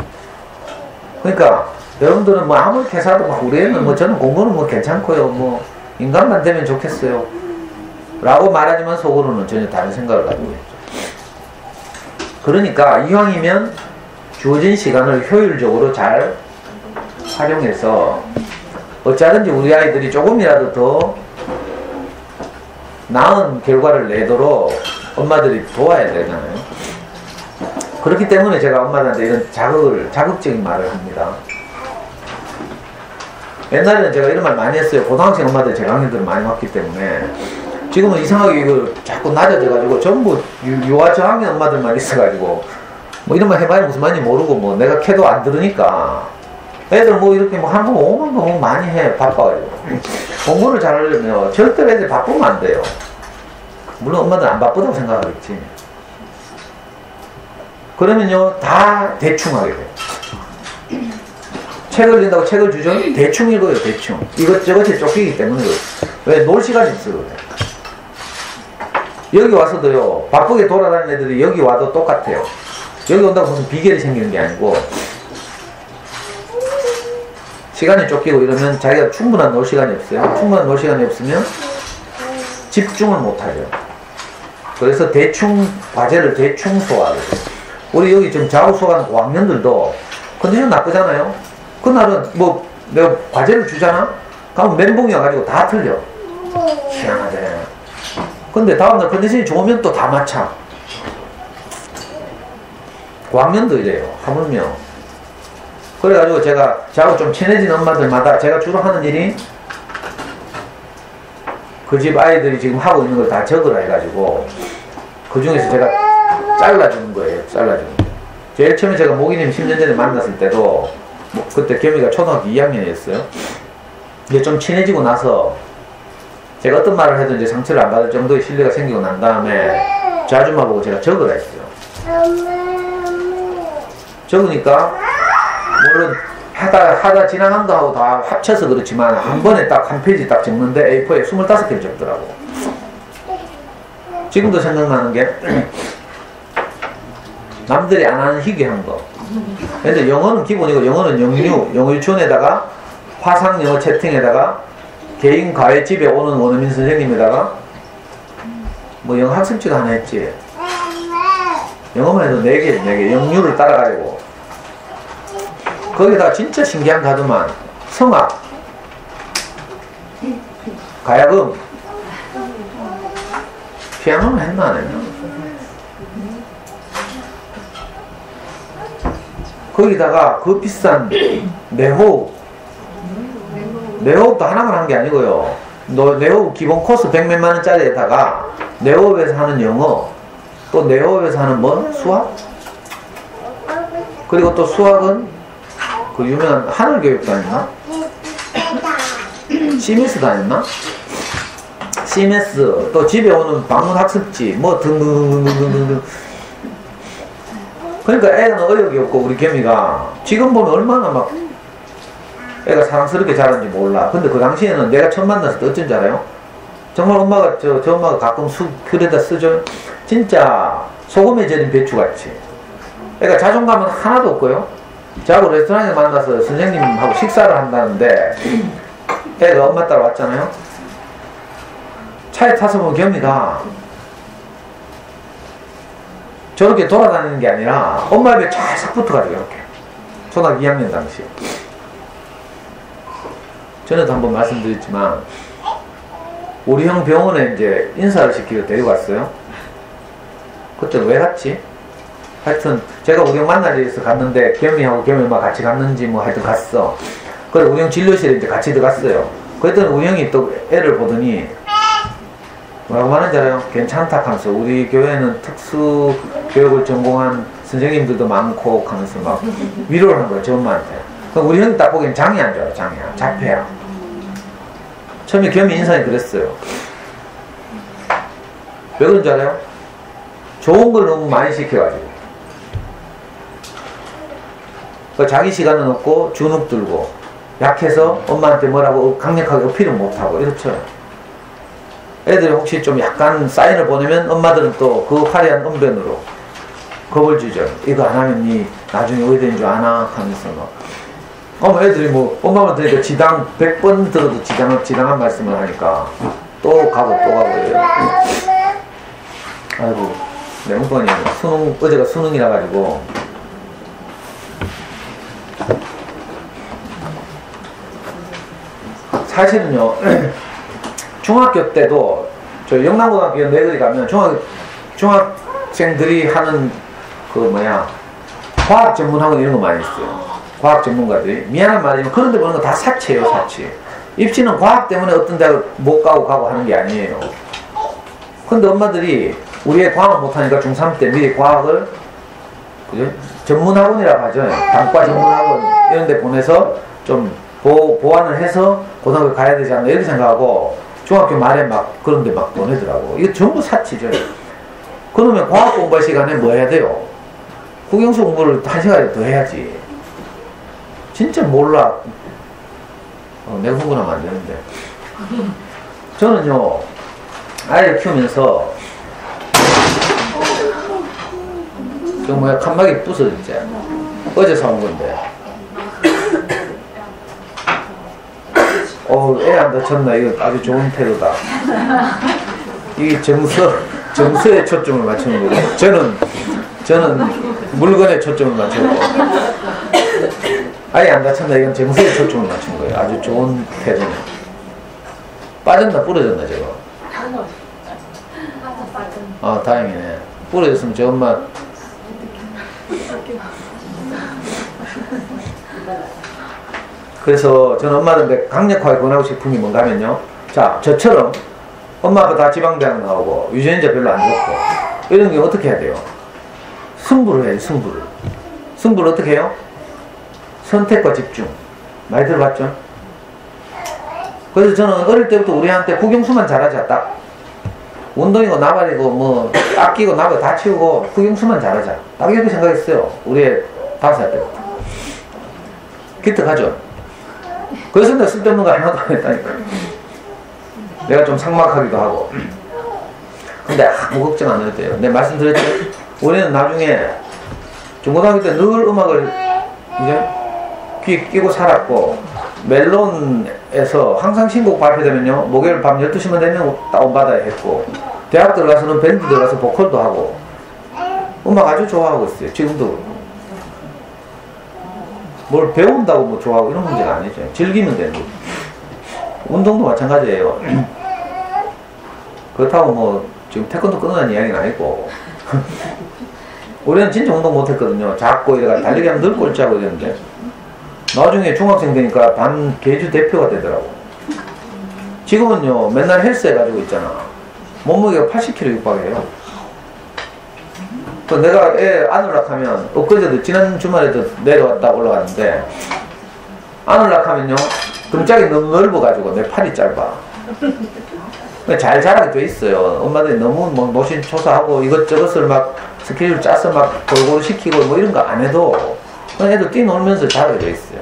[SPEAKER 1] 그러니까 여러분들은 뭐 아무리 개사도 막 우리 애는 뭐 저는 공부는 뭐 괜찮고요. 뭐 인간만 되면 좋겠어요. 라고 말하지만 속으로는 전혀 다른 생각을 가지고 있죠. 그러니까 이왕이면 주어진 시간을 효율적으로 잘 활용해서 어쩌든지 우리 아이들이 조금이라도 더 나은 결과를 내도록 엄마들이 도와야 되잖아요. 그렇기 때문에 제가 엄마들한테 이런 자극적인 말을 합니다. 옛날에는 제가 이런 말 많이 했어요. 고등학생 엄마들 제 강의들을 많이 봤기 때문에. 지금은 이상하게 이거 자꾸 낮아져가지고 전부 유아 저학년 엄마들만 있어가지고 뭐 이런 말 해봐야 무슨 말인지 모르고 뭐 내가 캐도 안 들으니까 애들 뭐 이렇게 뭐 한 번 오만 번 많이 해. 바빠가지고 공부를 잘하려면 절대로 애들 바쁘면 안 돼요. 물론 엄마들 안 바쁘다고 생각하겠지. 그러면요 다 대충 하게 돼요. 책을 읽는다고 책을 주죠? 대충 읽어요. 대충. 이것저것에 쫓기기 때문에 왜 놀 시간이 있어요. 여기 와서도요 바쁘게 돌아다니는 애들이 여기 와도 똑같아요. 여기 온다고 무슨 비결이 생기는 게 아니고 시간이 쫓기고 이러면 자기가 충분한 놀 시간이 없어요. 충분한 놀 시간이 없으면 집중을 못하죠. 그래서 대충 과제를 대충 소화하죠. 우리 여기 지금 자우수관 고학년들도 컨디션 나쁘잖아요. 그날은 뭐 내가 과제를 주잖아? 그러면 멘붕이 와가지고 다 틀려. 희한하네. 근데 다음날 컨디션이 좋으면 또 다 맞춰. 고학년도 이래요. 하물며. 그래가지고 제가 저하고 좀 친해진 엄마들마다 제가 주로 하는 일이 그 집 아이들이 지금 하고 있는 걸 다 적으라 해가지고 그 중에서 제가 잘라주는 거예요. 잘라주는 거. 제일 처음에 제가 모기님 10년 전에 만났을 때도 뭐 그때 겸이가 초등학교 2학년이었어요. 이제 좀 친해지고 나서 제가 어떤 말을 해도 이제 상처를 안 받을 정도의 신뢰가 생기고 난 다음에 저 아줌마 보고 제가 적으라 했어요. 적으니까 물론 하다 지나간 거하고 다 합쳐서 그렇지만 한 번에 딱 한 페이지 딱 적는데 A4에 25개를 적더라고. 지금도 생각나는 게 남들이 안 하는 희귀한 거. 근데 영어는 기본이고 영어는 영유, 영어 유치원에다가 화상 영어 채팅에다가 개인 과외 집에 오는 원어민 선생님에다가 뭐 영어 학습지도 하나 했지. 영어만 해도 4개 영유를 따라가지고 거기다가 진짜 신기한 가드만 성악, 가야금, 피아노는 했나 안 했나? 거기다가 그 비싼 내호흡도 하나만 한 게 아니고요. 내호흡 기본 코스 100몇만 원짜리에다가 내호흡에서 하는 영어, 또 내호흡에서 하는 뭐? 수학? 그리고 또 수학은 그 유명한 하늘교육도 아니나? CMS 다녔나? CMS, 또 집에 오는 방문학습지, 뭐 등등등등등등. 그러니까 애는 어역이 없고 우리 겸이가 지금 보면 얼마나 막 애가 사랑스럽게 자란지 몰라. 근데 그 당시에는 내가 처음 만났을 때 어쩐지 알아요? 정말 엄마가 저 엄마가 가끔 귤에다 쓰죠. 진짜 소금에 절인 배추같이. 애가 자존감은 하나도 없고요. 저하고 레스토랑에 만나서 선생님하고 식사를 한다는데 애가 엄마 따라 왔잖아요. 차에 타서 보면 겸이가 저렇게 돌아다니는 게 아니라 엄마 옆에 쫙 붙어가지고 이렇게 초등학교 2학년 당시에 전에도 한번 말씀드렸지만 우리 형 병원에 이제 인사를 시키러 데려갔어요. 그때 왜 갔지? 하여튼 제가 우리 형 만날 일에서 갔는데 겸이하고 겸이 막 같이 갔는지 뭐 하여튼 갔어. 그래 우리 형 진료실에 이제 같이 들어갔어요. 그랬더니 우리 형이 또 애를 보더니 뭐라고 말하는지 알아요? 괜찮다 하면서 우리 교회는 특수 교육을 전공한 선생님들도 많고 하면서 막 위로를 한 거예요. 저 엄마한테. 우리 형이 딱 보기엔 장애한 줄 알아. 장애야. 자폐야. 처음에 겸이 인상이 그랬어요. 왜 그런 줄 알아요? 좋은 걸 너무 많이 시켜가지고 자기 시간은 없고 주눅 들고 약해서 엄마한테 뭐라고 강력하게 어필을 못하고 이렇죠. 애들이 혹시 좀 약간 사인을 보내면 엄마들은 또 그 화려한 언변으로 겁을 주죠. 이거 안 하면 니 나중에 어디 되는 줄 아나 하면서 막 애들이 뭐 엄마만 들으니까 지당 100번 들어도 지당한 말씀을 하니까 또 가고 이래요. 아이고 내 엉뚱하니 수능 어제가 수능이라 가지고 사실은요 중학교 때도 저 영남고등학교 내거리 가면 중학생들이 하는 그 뭐야 과학 전문학원 이런 거 많이 있어요. 과학 전문가들이 미안한 말이지만 그런데 보는 거 다 사치예요. 사치. 입시는 과학 때문에 어떤 데를 못 가고 하는 게 아니에요. 근데 엄마들이 우리 애 과학 못하니까 중3 때 미리 과학을 그죠? 전문학원이라고 하죠. 단과 전문학원 이런 데 보내서 좀 보완을 해서 고등학교 가야 되지 않나 이렇게 생각하고 중학교 말에 막 그런 데 막 보내더라고. 이거 전부 사치죠. 그러면 과학 공부할 시간에 뭐 해야 돼요? 국영수 공부를 1시간이라도 더 해야지. 진짜 몰라. 내가 흥분하면 안 되는데. 저는요, 아이를 키우면서, 저 뭐야, 칸막이 부서졌지. 어제 사온 건데. 애 안 다쳤나? 이거 아주 좋은 태도다. 이게 정서에 초점을 맞추는 거고. 저는 물건에 초점을 맞추고. 아예 안 다쳤나? 이건 정서에 초점을 맞춘 거예요. 아주 좋은 태도네. 빠졌나? 부러졌나, 저거? 아, 다행이네. 부러졌으면 저 엄마. 그래서 저는 엄마들한테 강력하게 권하고 싶은 게 뭔가 하면요. 자, 저처럼 엄마 아빠 다 지방대학 나오고 유전자 별로 안 좋고 이런 게 어떻게 해야 돼요? 승부를 해야지. 승부를 어떻게 해요? 선택과 집중. 많이 들어봤죠? 그래서 저는 어릴 때부터 우리한테 국영수만 잘하자. 딱 운동이고 나발이고 뭐 닦이고 나발이고 다 치우고 국영수만 잘하자. 딱 이렇게 생각했어요. 우리 애 5살 때부터. 기특하죠? 그래서 내가 쓸데없는 거 하나도 안 했다니까. 내가 좀 삭막하기도 하고. 근데 아무 걱정 안 해도 돼요. 내가 말씀드렸죠? 우리는 나중에 중고등학교 때 늘 음악을 이제 귀에 끼고 살았고 멜론에서 항상 신곡 발표되면요, 목요일 밤 12시만 되면 다운받아야 했고, 대학 들어가서는 밴드 들어가서 보컬도 하고, 음악 아주 좋아하고 있어요. 지금도 그렇고. 뭘 배운다고 뭐 좋아하고 이런 문제가 아니죠. 즐기면 되는 거죠. 운동도 마찬가지예요. 그렇다고 뭐 지금 태권도 끊으라는 이야기는 아니고 우리는 진짜 운동 못했거든요. 작고 이래가 달리기 하면 늘 꼴찌하고 이랬는데 나중에 중학생 되니까 반 계주 대표가 되더라고. 지금은요 맨날 헬스 해가지고 있잖아. 몸무게가 80kg 육박해요. 그 내가 애 안으락 하면 엊그제도 지난 주말에도 내려왔다 올라갔는데 안으락 하면요 등짝이 너무 넓어가지고 내 팔이 짧아. 잘 자라게 돼 있어요. 엄마들이 너무 뭐 노심초사하고 이것저것을 막 스케줄 짜서 막 골고루 시키고 뭐 이런 거 안 해도 애들 뛰놀면서 자라게 돼 있어요.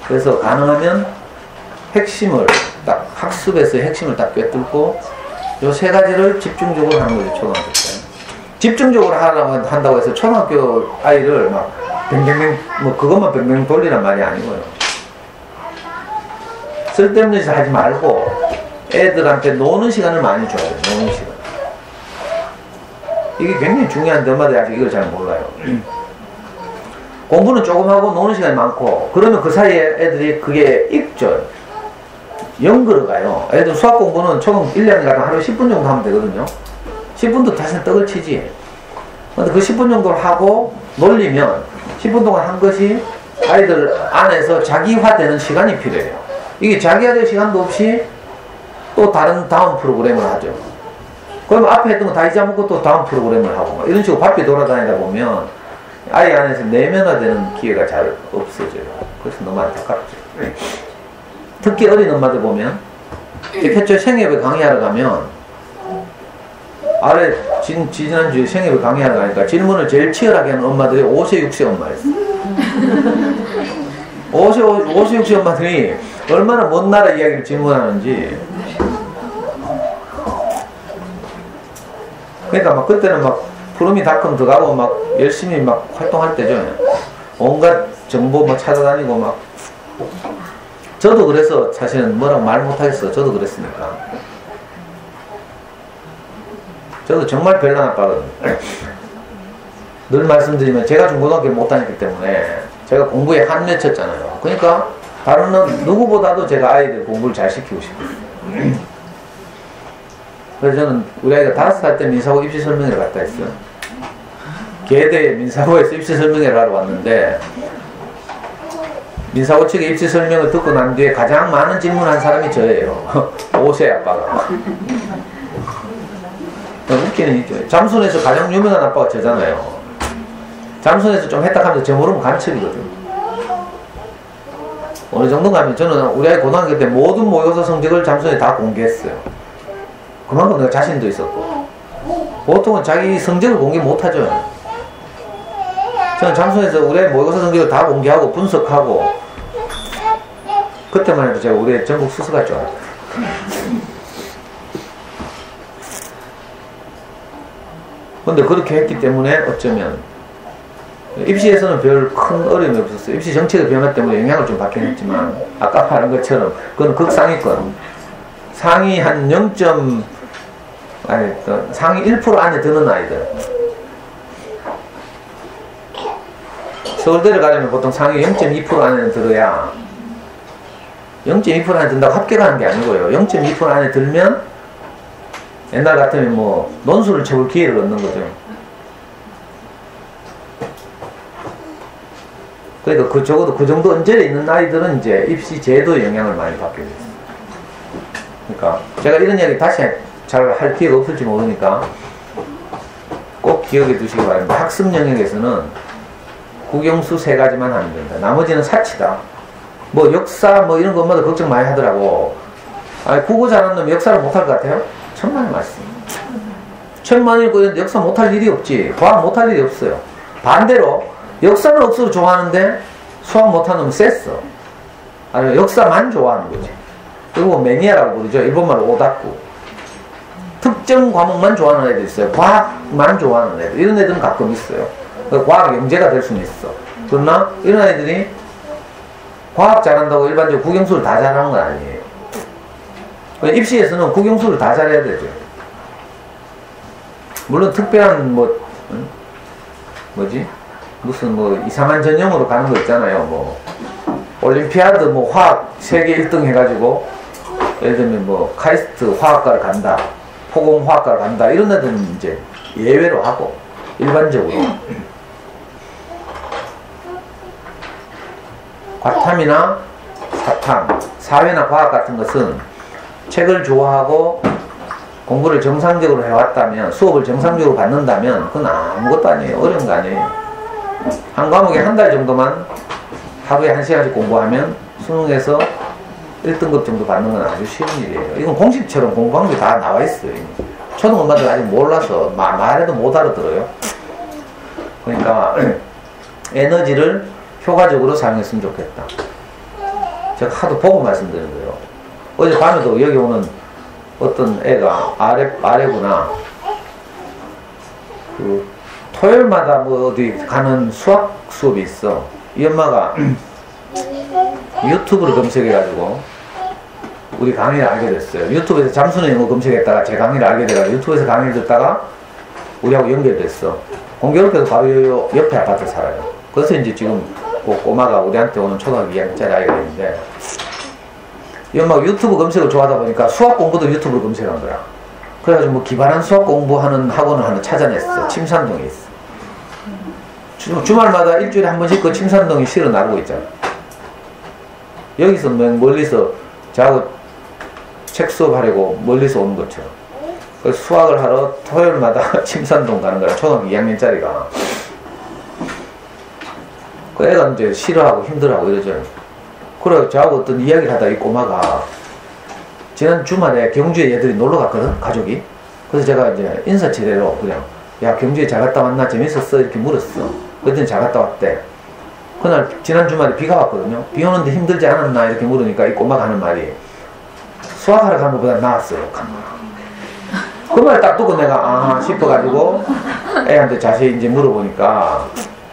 [SPEAKER 1] 그래서 가능하면 핵심을 딱 학습에서의 핵심을 딱 꿰뚫고 요 세 가지를 집중적으로 하는 거죠. 초등학교 때 집중적으로 한다고 해서 초등학교 아이를 막 뱅뱅뱅 뭐 그것만 뱅뱅 돌리란 말이 아니고요. 쓸데없는 짓을 하지 말고 애들한테 노는 시간을 많이 줘야 돼요. 노는 시간. 이게 굉장히 중요한데 엄마들이 아직 이걸 잘 몰라요. 공부는 조금 하고 노는 시간이 많고 그러면 그 사이에 애들이 그게 익죠. 연결을 가요. 애들 수학 공부는 초등 1, 2학년 가면 하루에 10분 정도 하면 되거든요. 10분도 다시는 떡을 치지. 근데 그 10분 정도를 하고 놀리면 10분 동안 한 것이 아이들 안에서 자기화되는 시간이 필요해요. 이게 자기화될 시간도 없이 또 다음 프로그램을 하죠. 그러면 앞에 했던 거 다 잊어먹고 또 다음 프로그램을 하고 막 이런 식으로 바삐 돌아다니다 보면 아이 안에서 내면화되는 기회가 잘 없어져요. 그래서 너무 안타깝죠. 특히 어린 엄마들 보면 대표적 생협에 강의하러 가면 아래 지난주에 생협에 강의하러 가니까 질문을 제일 치열하게 하는 엄마들이 5세 6세 엄마였어요. 5세 6세 엄마들이 얼마나 먼 나라 이야기를 질문하는지. 그러니까 막 그때는 막 푸르미닷컴 들어가고 막 열심히 막 활동할 때죠. 온갖 정보 막 찾아다니고 막. 저도 그래서 사실은 뭐라고 말 못하겠어. 저도 그랬으니까. 저도 정말 별난 아빠거든요. 늘 말씀드리면 제가 중고등학교 못 다녔기 때문에 제가 공부에 한 맺혔잖아요. 그러니까 다른 누구보다도 제가 아이들 공부를 잘 시키고 싶어요. 그래서 저는 우리 아이가 5살 때 민사고 입시 설명회를 갔다 했어요. 계대 민사고에서 입시 설명회를 하러 왔는데 민사고 측의 입시 설명을 듣고 난 뒤에 가장 많은 질문한 사람이 저예요. 5세 아빠가. 웃기는 있죠. 잠순에서 가장 유명한 아빠가 저잖아요. 잠순에서 좀 했다 하면서 저 모르면 간첩이거든. 어느 정도 가면 저는 우리 아이 고등학교 때 모든 모의고사 성적을 잠순에 다 공개했어요. 그만큼 내가 자신도 있었고. 보통은 자기 성적을 공개 못하죠. 저는 잠순에서 우리 아이 모의고사 성적을 다 공개하고 분석하고 그때만 해도 제가 우리 아이 전국 수석할 줄 알았어요. 근데 그렇게 했기 때문에 어쩌면 입시에서는 별 큰 어려움이 없었어요. 입시 정책의 변화 때문에 영향을 좀 받긴 했지만 아까 말한 것처럼 그건 극상위권. 상위 한 0. 상위 1% 안에 드는 아이들. 서울대를 가려면 보통 상위 0.2% 안에 들어야 0.2% 안에 든다고 합격하는 게 아니고요. 0.2% 안에 들면 옛날 같으면 뭐 논술을 쳐볼 기회를 얻는 거죠. 그러니까 적어도 그 정도 언저리에 있는 아이들은 이제 입시 제도의 영향을 많이 받게 됐어요. 그러니까 제가 이런 이야기 다시 잘 할 기회가 없을지 모르니까 꼭 기억해 두시기 바랍니다. 학습 영역에서는 국영수 3가지만 하면 된다. 나머지는 사치다. 뭐 역사 뭐 이런 것마다 걱정 많이 하더라고. 아니 국어 잘하는 놈이 역사를 못할 것 같아요? 천만의 말씀. 책만 읽고 있는데 역사 못할 일이 없지. 과학 못할 일이 없어요. 반대로 역사는 억수로 좋아하는데 수학 못하는 놈은 셌어. 아니면 역사만 좋아하는 거지. 그리고 매니아라고 부르죠. 일본말로 오다쿠. 특정 과목만 좋아하는 애들 있어요. 과학만 좋아하는 애들. 이런 애들은 가끔 있어요. 과학 영재가 될 수는 있어. 그러나 이런 애들이 과학 잘한다고 일반적으로 국영수를 다 잘하는 건 아니에요. 입시에서는 국영수를 다 잘해야 되죠. 물론 특별한 무슨 이상한 전형으로 가는 거 있잖아요. 올림피아드 화학 세계 1등 해가지고 예를 들면 카이스트 화학과를 간다, 포공 화학과를 간다, 이런 애들은 이제 예외로 하고 일반적으로 과탐이나 사탐, 사회나 과학 같은 것은 책을 좋아하고 공부를 정상적으로 해왔다면, 수업을 정상적으로 받는다면 그건 아무것도 아니에요. 어려운 거 아니에요. 한 과목에 한 달 정도만 하루에 1시간씩 공부하면 수능에서 1등급 정도 받는 건 아주 쉬운 일이에요. 이건 공식처럼 공부한 게 다 나와 있어요. 초등 엄마들 아직 몰라서 말해도 못 알아들어요. 그러니까 에너지를 효과적으로 사용했으면 좋겠다. 제가 하도 보고 말씀드린 거예요. 어제 밤에도 여기 오는 어떤 애가 아래구나. 토요일마다 어디 가는 수학 수업이 있어. 이 엄마가 유튜브를 검색해가지고 우리 강의를 알게 됐어요. 유튜브에서 잠수는 영어 검색했다가 제 강의를 알게 돼가지고 유튜브에서 강의를 듣다가 우리하고 연결됐어. 공교롭게도 바로 옆에 아파트 살아요. 그래서 이제 지금 그 꼬마가 우리한테 오는 초등학교 2학년짜리 아이가 있는데, 이 엄마가 유튜브 검색을 좋아하다 보니까 수학 공부도 유튜브로 검색한 거야. 그래가지고 기발한 수학 공부하는 학원을 하나 찾아냈어. 침산동에 있어. 주말마다 일주일에 한 번씩 그 침산동에 실어 나르고 있잖아. 여기서 멀리서 저하고 책 수업하려고 멀리서 오는 것처럼. 그래서 수학을 하러 토요일마다 침산동 가는 거야. 초등학교 2학년짜리가. 그 애가 이제 싫어하고 힘들어하고 이러죠. 그래, 저하고 어떤 이야기를 하다 이 꼬마가 지난 주말에 경주에 얘들이 놀러 갔거든, 가족이. 그래서 제가 이제 인사치레로 그냥, 야, 경주에 잘 갔다 왔나? 재밌었어? 이렇게 물었어. 그랬더니 잘 갔다 왔대. 그날, 지난 주말에 비가 왔거든요. 비 오는데 힘들지 않았나? 이렇게 물으니까 이 꼬마가 하는 말이, 수학하러 가는 것보다 나았어요. 그 말 딱 듣고 내가, 싶어가지고 애한테 자세히 이제 물어보니까,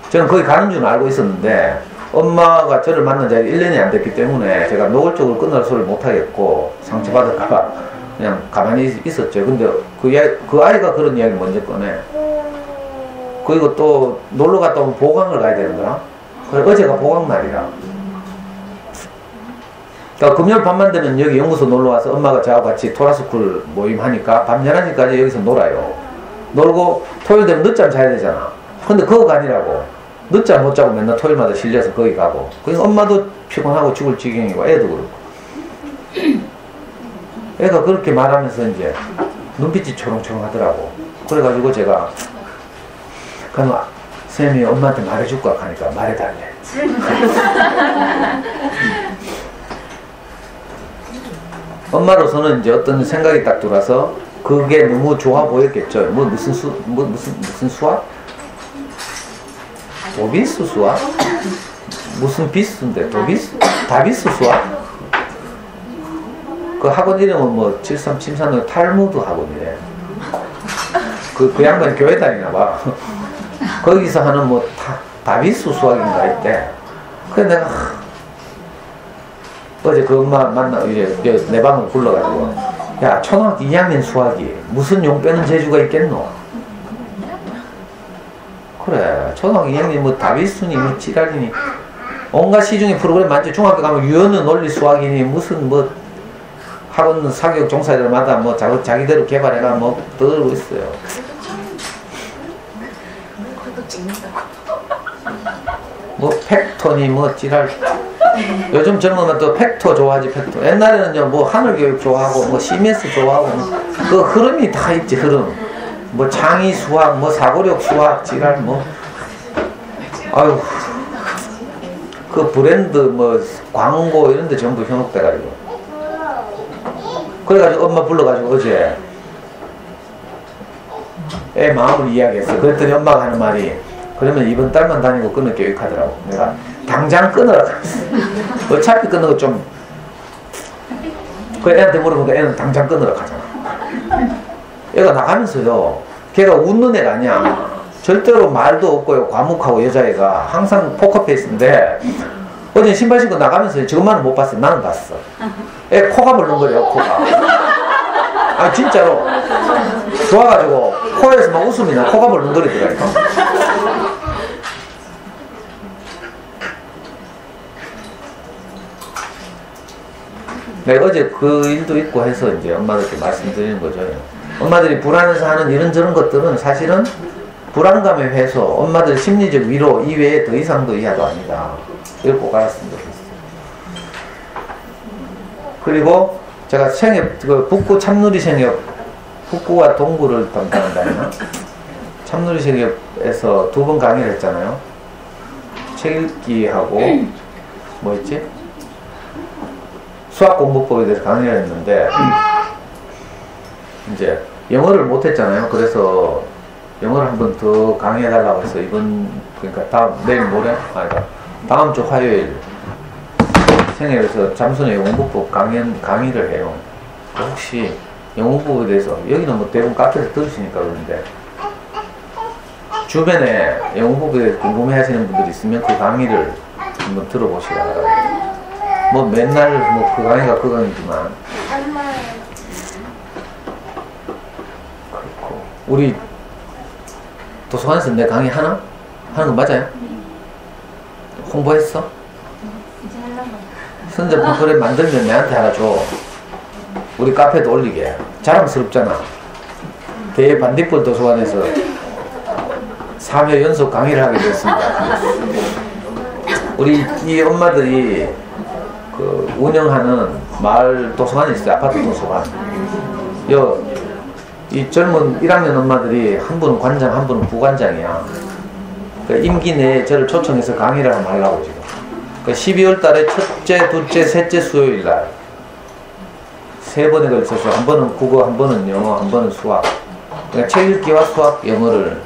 [SPEAKER 1] 저는 거기 가는 줄은 알고 있었는데, 엄마가 저를 만난 지가 1년이 안 됐기 때문에 제가 노골적으로 끝날 소리를 못 하겠고 상처받을까봐 그냥 가만히 있었죠. 근데 그 아이가 그런 이야기를 먼저 꺼내. 그리고 또 놀러 갔다 오면 보강을 가야 되는 거야. 그래, 어제가 보강날이라. 그러니까 금요일 밤만 되면 여기 연구소 놀러 와서 엄마가 저하고 같이 토라스쿨 모임 하니까 밤 11시까지 여기서 놀아요. 놀고 토요일 되면 늦잠 자야 되잖아. 근데 그거가 아니라고. 늦잠 못 자고 맨날 토요일마다 실려서 거기 가고. 그러니까 엄마도 피곤하고 죽을 지경이고 애도 그렇고. 애가 그렇게 말하면서 이제 눈빛이 초롱초롱 하더라고. 그래가지고 제가 그럼 쌤이 엄마한테 말해줄까 하니까 말해달래. 엄마로서는 이제 어떤 생각이 딱 들어서 그게 너무 좋아 보였겠죠. 무슨 수학? 도비스 수학? 무슨 비스인데? 다비스 수학? 그 학원 이름은 73침산동 탈무드 학원이래. 그 양반이 교회 다니나봐. 거기서 하는 다비스 수학인가 했대. 그래 내가 어제 그 엄마 이제 내 방을 불러가지고, 야, 초등학교 2학년 수학이 무슨 용 빼는 재주가 있겠노? 그래, 초등학교 2학년 다비스니 지랄이니 온갖 시중에 프로그램 많죠. 중학교 가면 유연은 논리 수학이니 무슨 학원 사교육 종사자들마다 자기대로 개발해가 떠들고 있어요. 팩토니 지랄. 요즘 젊으면 또 팩토 좋아하지. 팩토. 옛날에는요 하늘교육 좋아하고 CMS 좋아하고 그 흐름이 다 있지. 흐름. 창의 수학, 사고력 수학, 지랄, 아유, 그 브랜드, 광고, 이런 데 전부 현혹돼가지고. 그래가지고 엄마 불러가지고 어제 애 마음을 이야기했어. 그랬더니 엄마가 하는 말이, 그러면 이번 달만 다니고 끊어 교육하더라고. 내가 당장 끊어라. 어차피 끊는 거 좀, 그 애한테 물어보니까 애는 당장 끊으라 하잖아. 애가 나가면서요, 걔가 웃는 애가 아니야. 절대로 말도 없고요, 과묵하고 여자애가 항상 포커페이스인데 어제 신발 신고 나가면서 저것만은 못 봤어. 나는 봤어. 애 코가 벌렁거려, 코가. 아, 진짜로. 좋아가지고 코에서 막 웃음이 나. 코가 벌렁거리더라니까. 네, 어제 그 일도 있고 해서 이제 엄마들께 말씀드리는 거죠. 엄마들이 불안해서 하는 이런저런 것들은 사실은 불안감의 해소, 엄마들 심리적 위로 이외에 더 이상도 이하도 아니다. 이걸 꼭 알았으면 좋겠어요. 그리고 제가 생협, 그 북구 참누리 생협, 북구와 동구를 담당한다 했나? 참누리 생협에서 2번 강의를 했잖아요. 책 읽기하고 뭐 있지? 수학 공부법에 대해서 강의를 했는데 이제 영어를 못했잖아요. 그래서 영어를 한 번 더 강의해달라고 해서 이번, 그러니까 내일 모레? 아니다. 다음 주 화요일 생애에서 잠수의 영어법 강의를 해요. 혹시 영어법에 대해서, 여기는 뭐 대부분 카페에서 들으시니까 그러는데, 주변에 영어법에 대해서 궁금해 하시는 분들이 있으면 그 강의를 한번 들어보시라. 뭐 맨날 뭐 그 강의가 그 강의지만. 그렇고. 우리 도서관에서 내 강의 하나? 하는 거 맞아요? 홍보했어?
[SPEAKER 3] 이제 하려고.
[SPEAKER 1] 선전 팜플렛 만들면 내한테 하나 줘. 우리 카페도 올리게. 자랑스럽잖아. 대회 반딧불 도서관에서 3회 연속 강의를 하게 됐습니다. 우리 이 엄마들이 그 운영하는 마을 도서관이 있어요. 아파트 도서관. 이 젊은 1학년 엄마들이 한 분은 관장, 한 분은 부관장이야. 그러니까 임기 내에 저를 초청해서 강의를 한번 하려고 지금. 그러니까 12월 달에 첫째, 둘째, 셋째 수요일 날 3번에 걸쳐서 한 번은 국어, 한 번은 영어, 한 번은 수학. 그러니까 책 읽기와 수학, 영어를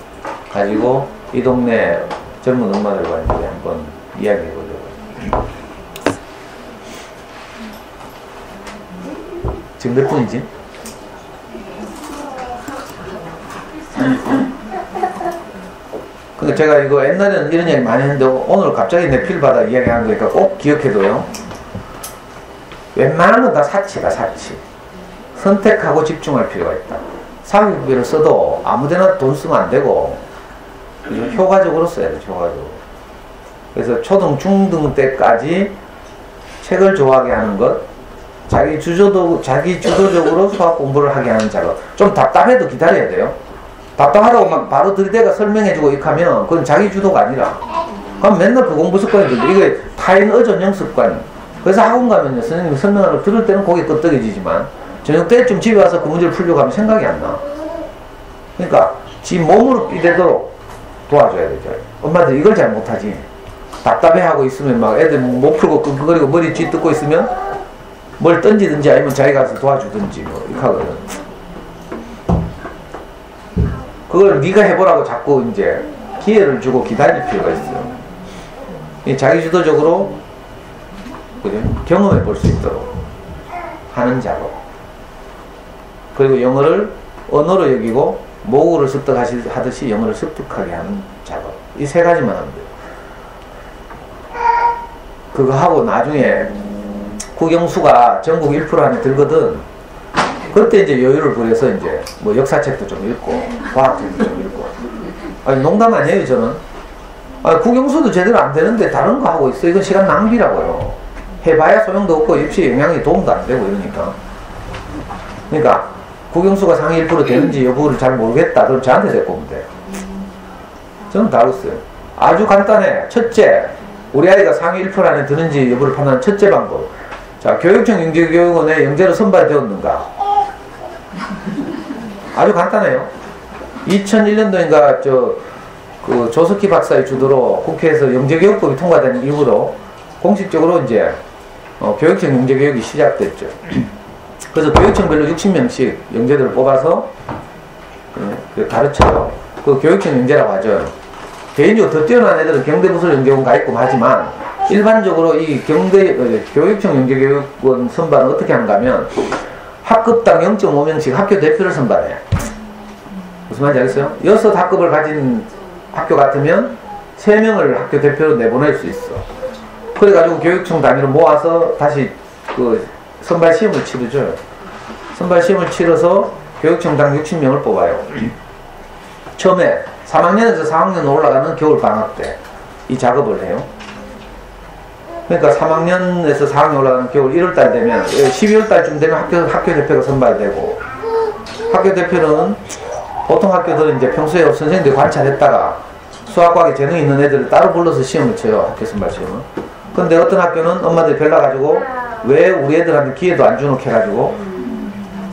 [SPEAKER 1] 가지고 이 동네 젊은 엄마들과 이제 한번 이야기해 보려고. 지금 몇 분이지? 근데 제가 이거 옛날에는 이런 이야기 많이 했는데 오늘 갑자기 내 필바다 이야기하는 거니까 꼭 기억해둬요. 웬만한 건 다 사치다, 사치. 선택하고 집중할 필요가 있다. 사교육비를 써도 아무데나 돈 쓰면 안 되고 효과적으로 써야 돼, 효과적으로. 그래서 초등, 중등 때까지 책을 좋아하게 하는 것, 자기 주도적으로 수학 공부를 하게 하는 작업. 좀 답답해도 기다려야 돼요. 답답하다고 막 바로 들이대가 설명해주고 이렇게 하면 그건 자기 주도가 아니라 그럼 맨날 그 공부 습관이 들죠. 이게 타인 의존형 습관. 그래서 학원 가면요, 선생님이 설명하는 걸 들을 때는 고개 끄덕여지지만 저녁 때쯤 집에 와서 그 문제를 풀려고 하면 생각이 안 나. 그러니까 지 몸으로 이되도록 도와줘야 되죠. 엄마들 이걸 잘 못하지. 답답해하고 있으면 막 애들 못 풀고 끙끙거리고 머리 쥐 뜯고 있으면 뭘 던지든지 아니면 자기가 가서 도와주든지 뭐 이렇게 하거든. 그걸 네가 해보라고 자꾸 이제 기회를 주고 기다릴 필요가 있어요. 자기주도적으로 그래? 경험해 볼 수 있도록 하는 작업. 그리고 영어를 언어로 여기고 모국어를 습득하듯이 영어를 습득하게 하는 작업. 이 3가지만 하면 돼요. 그거 하고 나중에 국영수가 전국 1% 안에 들거든. 그때 이제 여유를 부려서 이제 뭐 역사책도 좀 읽고 과학책도 좀 읽고. 아니 농담 아니에요 저는. 국영수도 제대로 안 되는데 다른 거 하고 있어. 이건 시간 낭비라고요. 해봐야 소용도 없고 입시에 영향이 도움도 안 되고 이러니까. 그러니까 국영수가 상위 1% 되는지 여부를 잘 모르겠다. 그럼 저한테 데리고 오면 돼. 저는 다 알았어요. 아주 간단해. 첫째, 우리 아이가 상위 1% 안에 드는지 여부를 판단하는 첫째 방법. 자, 교육청 영재교육원에 영재로 선발되었는가? 아주 간단해요. 2001년도인가 그 조석희 박사의 주도로 국회에서 영재교육법이 통과된 이후로 공식적으로 이제 교육청 영재교육이 시작됐죠. 그래서 교육청별로 60명씩 영재들을 뽑아서 가르쳐요. 그 교육청 영재라고 하죠. 개인적으로 더 뛰어난 애들은 경대부설 영재원 가 있고 하지만 일반적으로 이 교육청 영재교육원 선발은 어떻게 하는가 하면 학급당 0.5명씩 학교 대표를 선발해. 무슨 말인지 알겠어요? 6 학급을 가진 학교 같으면 3명을 학교 대표로 내보낼 수 있어. 그래가지고 교육청 단위로 모아서 다시 그 선발 시험을 치르죠. 선발 시험을 치러서 교육청당 60명을 뽑아요. 처음에 3학년에서 4학년 올라가는 겨울 방학 때 이 작업을 해요. 그러니까 3학년에서 4학년 올라가는 겨울 1월달 되면 12월달쯤 되면 학교 대표가 선발되고, 학교 대표는 보통 학교들은 이제 평소에 선생님들이 관찰했다가 수학과학에 재능이 있는 애들을 따로 불러서 시험을 쳐요. 학교 선발 시험은. 근데 어떤 학교는 엄마들이 별나가지고 왜 우리 애들한테 기회도 안 주노 해가지고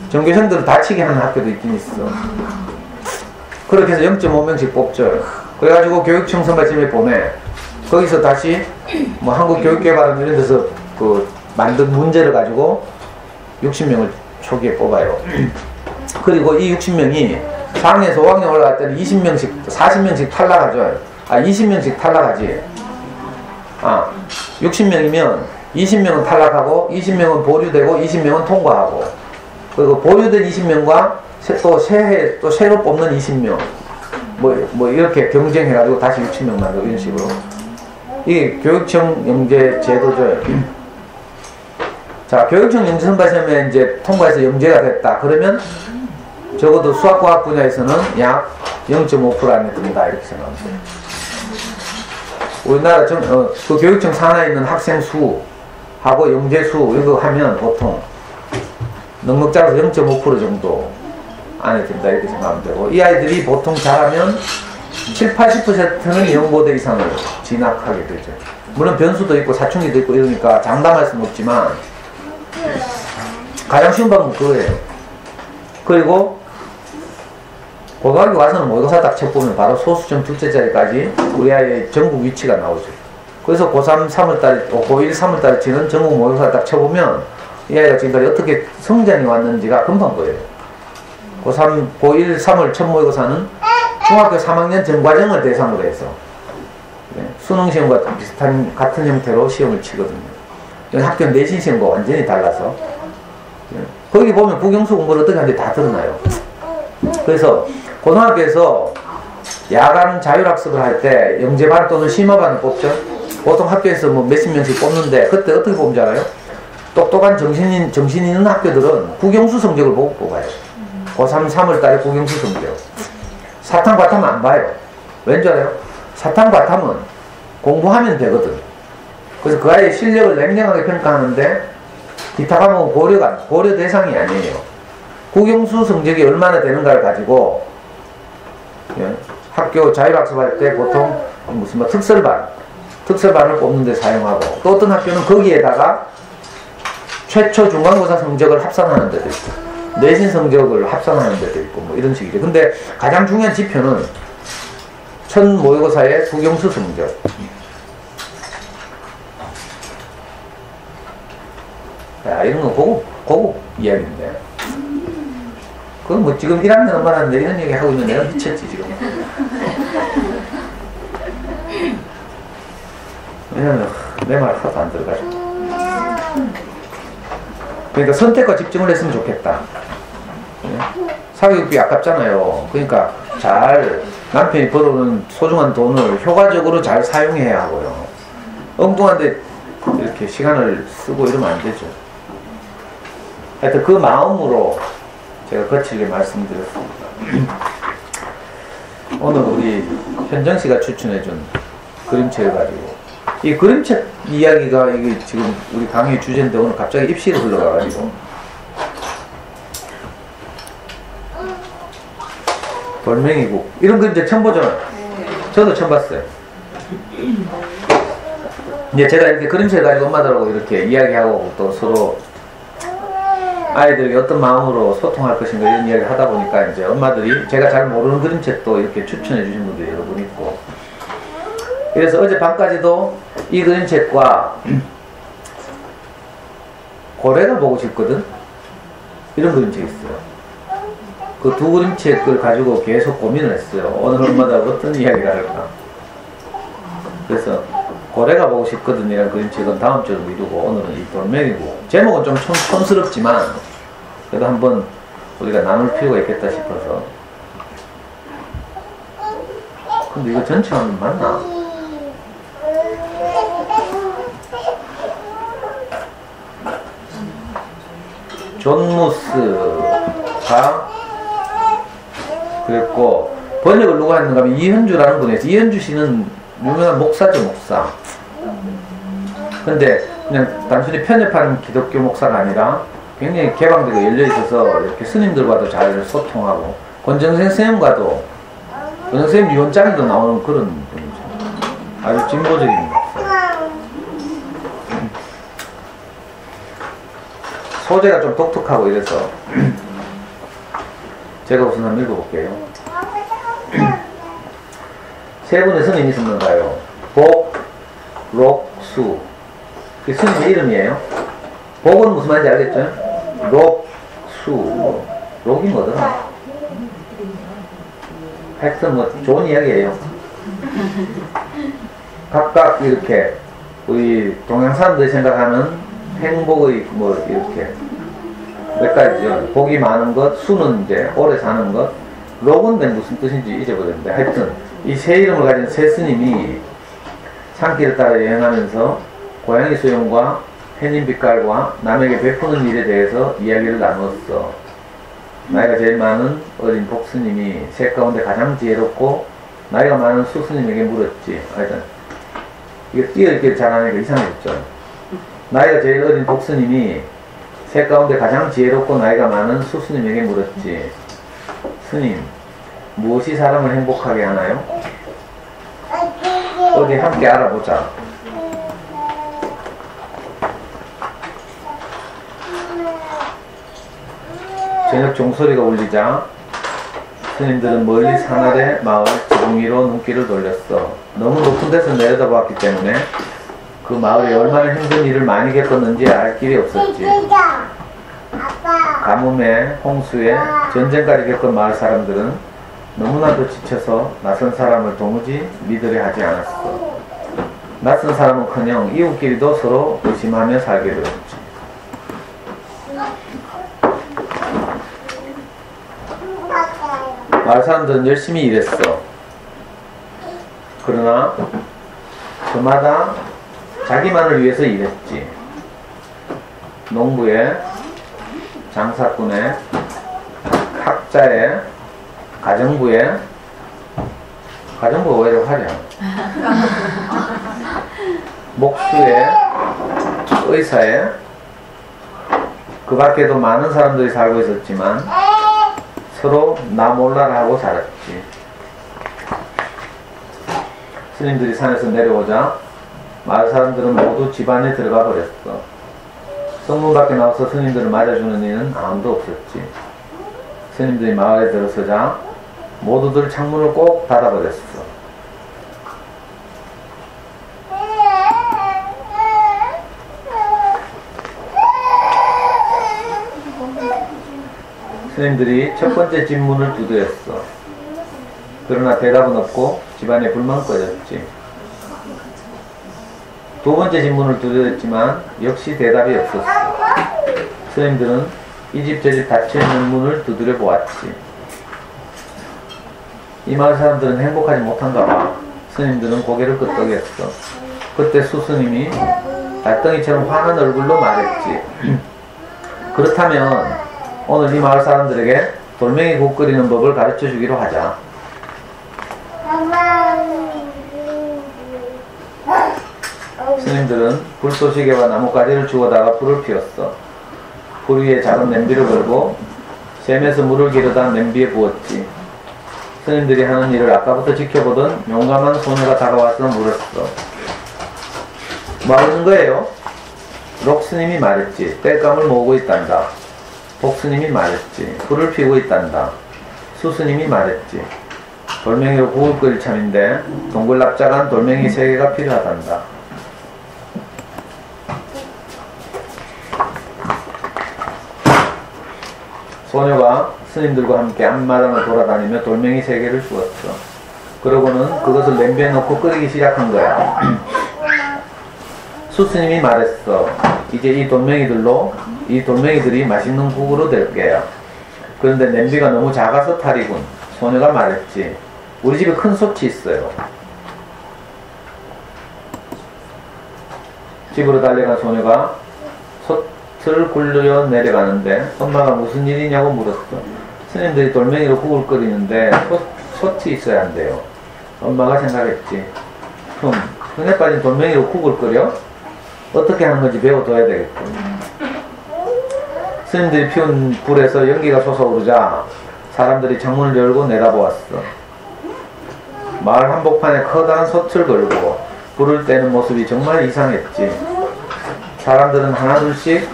[SPEAKER 1] 전교생들을 다치게 하는 학교도 있긴 있어. 그렇게 해서 0.5명씩 뽑죠. 그래가지고 교육청 선발팀에 보내. 거기서 다시 뭐 한국교육개발원 이런 데서 그 만든 문제를 가지고 60명을 초기에 뽑아요. 그리고 이 60명이 4학년에서 5학년 올라갈 때는 20명씩, 40명씩 탈락하죠. 20명씩 탈락하지. 60명이면 20명은 탈락하고 20명은 보류되고 20명은 통과하고, 그리고 보류된 20명과 또 새로 뽑는 20명 뭐 이렇게 경쟁해가지고 다시 60명 만들고 이런 식으로. 이게 교육청 영재 제도죠. 자, 교육청 영재 선발시험에 이제 통과해서 영재가 됐다. 그러면 적어도 수학과학 분야에서는 약 0.5% 안에 든다. 이렇게 생각하면 돼요. 우리나라 그 교육청 산하에 있는 학생 수하고 영재 수 이거 하면 보통 넉넉 잡아서 0.5% 정도 안에 든다. 이렇게 생각하면 되고, 이 아이들이 보통 잘하면 70-80%는 연고대 이상을 진학하게 되죠. 물론 변수도 있고 사춘기도 있고 이러니까 장담할 수는 없지만 가장 쉬운 방법은 그거예요. 그리고 고등학교 가서는 모의고사 딱 쳐보면 바로 소수점 둘째 자리까지 우리 아이의 전국 위치가 나오죠. 그래서 고3 3월달에, 고1 3월달에 치는 전국 모의고사 딱 쳐보면 이 아이가 지금까지 어떻게 성장이 왔는지가 금방 보여요. 고3, 고1 3월 첫 모의고사는 중학교 3학년 전과정을 대상으로 해서 수능시험과 같은 형태로 시험을 치거든요. 학교 내신 시험과 완전히 달라서 거기 보면 국영수 공부를 어떻게 하는지 다 드러나요. 그래서 고등학교에서 야간 자율학습을 할 때 영재반 또는 심화반을 뽑죠. 보통 학교에서 뭐 몇십 명씩 뽑는데 그때 어떻게 뽑는지 알아요? 똑똑한 정신 있는 학교들은 국영수 성적을 보고 뽑아요. 고3 3월달에 국영수 성적. 사탐 과탐은 안 봐요. 왠지 알아요? 사탐 과탐은 공부하면 되거든. 그래서 그 아이의 실력을 냉정하게 평가하는데 기타 과목은 고려 대상이 아니에요. 국영수 성적이 얼마나 되는가를 가지고 학교 자율학습할 때 보통 무슨 뭐 특설반을 뽑는 데 사용하고, 또 어떤 학교는 거기에다가 최초 중간고사 성적을 합산하는 데도 있고 내신 성적을 합산하는 데도 있고 뭐 이런 식이죠. 근데 가장 중요한 지표는 첫 모의고사의 국영수 성적. 야, 이런 거 고급 이야기인데. 그건 뭐 지금 1학년 엄마라는데 이런 얘기 하고 있는 내가 미쳤지 지금. 왜냐면 내 말 하나도 안 들어가지고. 그러니까 선택과 집중을 했으면 좋겠다. 사교육비 아깝잖아요. 그러니까 잘 남편이 벌어오는 소중한 돈을 효과적으로 잘 사용해야 하고요. 엉뚱한데 이렇게 시간을 쓰고 이러면 안 되죠. 하여튼 그 마음으로 제가 거칠게 말씀드렸습니다. 오늘 우리 현정씨가 추천해준 그림책을 가지고, 이 그림책 이야기가 이게 지금 우리 강의 주제인데 오늘 갑자기 입시로 흘러가가지고 돌멩이국 이런 그림책 처음 보잖아요. 저도 처음 봤어요. 이제 제가 이렇게 그림책을 가지고 엄마들하고 이렇게 이야기하고 또 서로 아이들이 어떤 마음으로 소통할 것인가 이런 이야기를 하다 보니까 이제 엄마들이 제가 잘 모르는 그림책도 이렇게 추천해 주신 분들이 여러 분 있고, 그래서 어젯밤까지도 이 그림책과 고래가 보고 싶거든? 이런 그림책이 있어요. 그 두 그림책을 가지고 계속 고민을 했어요. 오늘 엄마가 어떤 이야기를 할까. 그래서 고래가 보고 싶거든 이런 그림책은 다음 주로 미루고 오늘은 이 돌멩이고, 제목은 좀 촌스럽지만 그래도 한번 우리가 나눌 필요가 있겠다 싶어서. 근데 이거 전체 화면 맞나? 존무스가 그랬고, 번역을 누가 했는가 하면 이현주라는 분이 있어요. 이현주 씨는 유명한 목사죠, 목사. 근데 그냥 단순히 편협하는 기독교 목사가 아니라 굉장히 개방되고 열려있어서 이렇게 스님들과도 잘 소통하고, 권정생 선생님과도, 권정생 선생님 유언장에도 나오는 그런 분이죠. 아주 진보적인 목사. 소재가 좀 독특하고 이래서 제가 우선 한번 읽어볼게요. 세 분의 스님이 있었는가요? 복, 록, 수. 그 스님의 이름이에요. 복은 무슨 말인지 알겠죠? 록, 수. 록이 뭐더라? 하여튼 뭐 좋은 이야기예요. 각각 이렇게 우리 동양 사람들이 생각하는 행복의 뭐 이렇게 몇 가지죠. 복이 많은 것, 수는 이제 오래 사는 것, 록은 무슨 뜻인지 잊어버렸는데, 하여튼 이 세 이름을 가진 세 스님이 산길을 따라 여행하면서 고양이 수영과 해님 빛깔과 남에게 베푸는 일에 대해서 이야기를 나누었어. 나이가 제일 많은 어린 복스님이 셋 가운데 가장 지혜롭고 나이가 많은 수스님에게 물었지. 하여튼 이거 띄어읽기를 잘하니까 이상해졌죠. 나이가 제일 어린 복스님이 셋 가운데 가장 지혜롭고 나이가 많은 수스님에게 물었지. 스님, 무엇이 사람을 행복하게 하나요? 어디 함께 알아보자. 저녁 종소리가 울리자 스님들은 멀리 산 아래 마을 지붕 위로 눈길을 돌렸어. 너무 높은 데서 내려다봤기 때문에 그 마을에 얼마나 힘든 일을 많이 겪었는지 알 길이 없었지. 가뭄에 홍수에 전쟁까지 겪은 마을 사람들은 너무나도 지쳐서 낯선 사람을 도무지 믿으려 하지 않았어. 낯선 사람은커녕 이웃끼리도 서로 의심하며 살게 되었지. 마을 사람들은 열심히 일했어. 그러나 저마다 자기만을 위해서 일했지. 농부에, 장사꾼에, 학자에, 가정부에, 가정부가 오히려 화려. 목수에, 의사에, 그 밖에도 많은 사람들이 살고 있었지만 서로 나 몰라라 하고 살았지. 스님들이 산에서 내려오자 마을 사람들은 모두 집 안에 들어가 버렸어. 성문 밖에 나와서 스님들을 맞아주는 이는 아무도 없었지. 스님들이 마을에 들어서자 모두들 창문을 꼭 닫아버렸어. 스님들이 첫 번째 집 문을 두드렸어. 그러나 대답은 없고 집안에 불만 꺼졌지. 두 번째 집 문을 두드렸지만 역시 대답이 없었어. 스님들은 이 집 저 집 닫혀있는 문을 두드려 보았지. 이 마을 사람들은 행복하지 못한가 봐. 스님들은 고개를 끄덕였어. 그때 수스님이 달덩이처럼 환한 얼굴로 말했지. 그렇다면 오늘 이 마을 사람들에게 돌멩이 국 끓이는 법을 가르쳐 주기로 하자. 스님들은 불쏘시개와 나뭇가지를 주워다가 불을 피웠어. 불 위에 작은 냄비를 걸고 샘에서 물을 기르다 냄비에 부었지. 스님들이 하는 일을 아까부터 지켜보던 용감한 소녀가 다가와서 물었어. 뭐 하는 거예요? 록스님이 말했지. 땔감을 모으고 있단다. 복스님이 말했지. 불을 피우고 있단다. 수스님이 말했지. 돌멩이로 국을 끓일 참인데 동글납작한 돌멩이 3개가 필요하단다. 소녀가 스님들과 함께 앞마당을 돌아다니며 돌멩이 3개를 주었어. 그러고는 그것을 냄비에 넣고 끓이기 시작한 거야. 수스님이 말했어. 이제 이 돌멩이들이 맛있는 국으로 될 거야. 그런데 냄비가 너무 작아서 탈이군. 소녀가 말했지. 우리 집에 큰 솥이 있어요. 집으로 달려간 소녀가 솥을 굴려 내려가는데 엄마가 무슨 일이냐고 물었어. 스님들이 돌멩이로 국을 끓이는데 솥이 있어야 한대요. 엄마가 생각했지. 그럼 흔해 빠진 돌멩이로 국을 끓여? 어떻게 하는 건지 배워둬야 되겠군. 스님들이 피운 불에서 연기가 솟아오르자 사람들이 창문을 열고 내다보았어. 마을 한복판에 커다란 솥을 걸고 불을 떼는 모습이 정말 이상했지. 사람들은 하나둘씩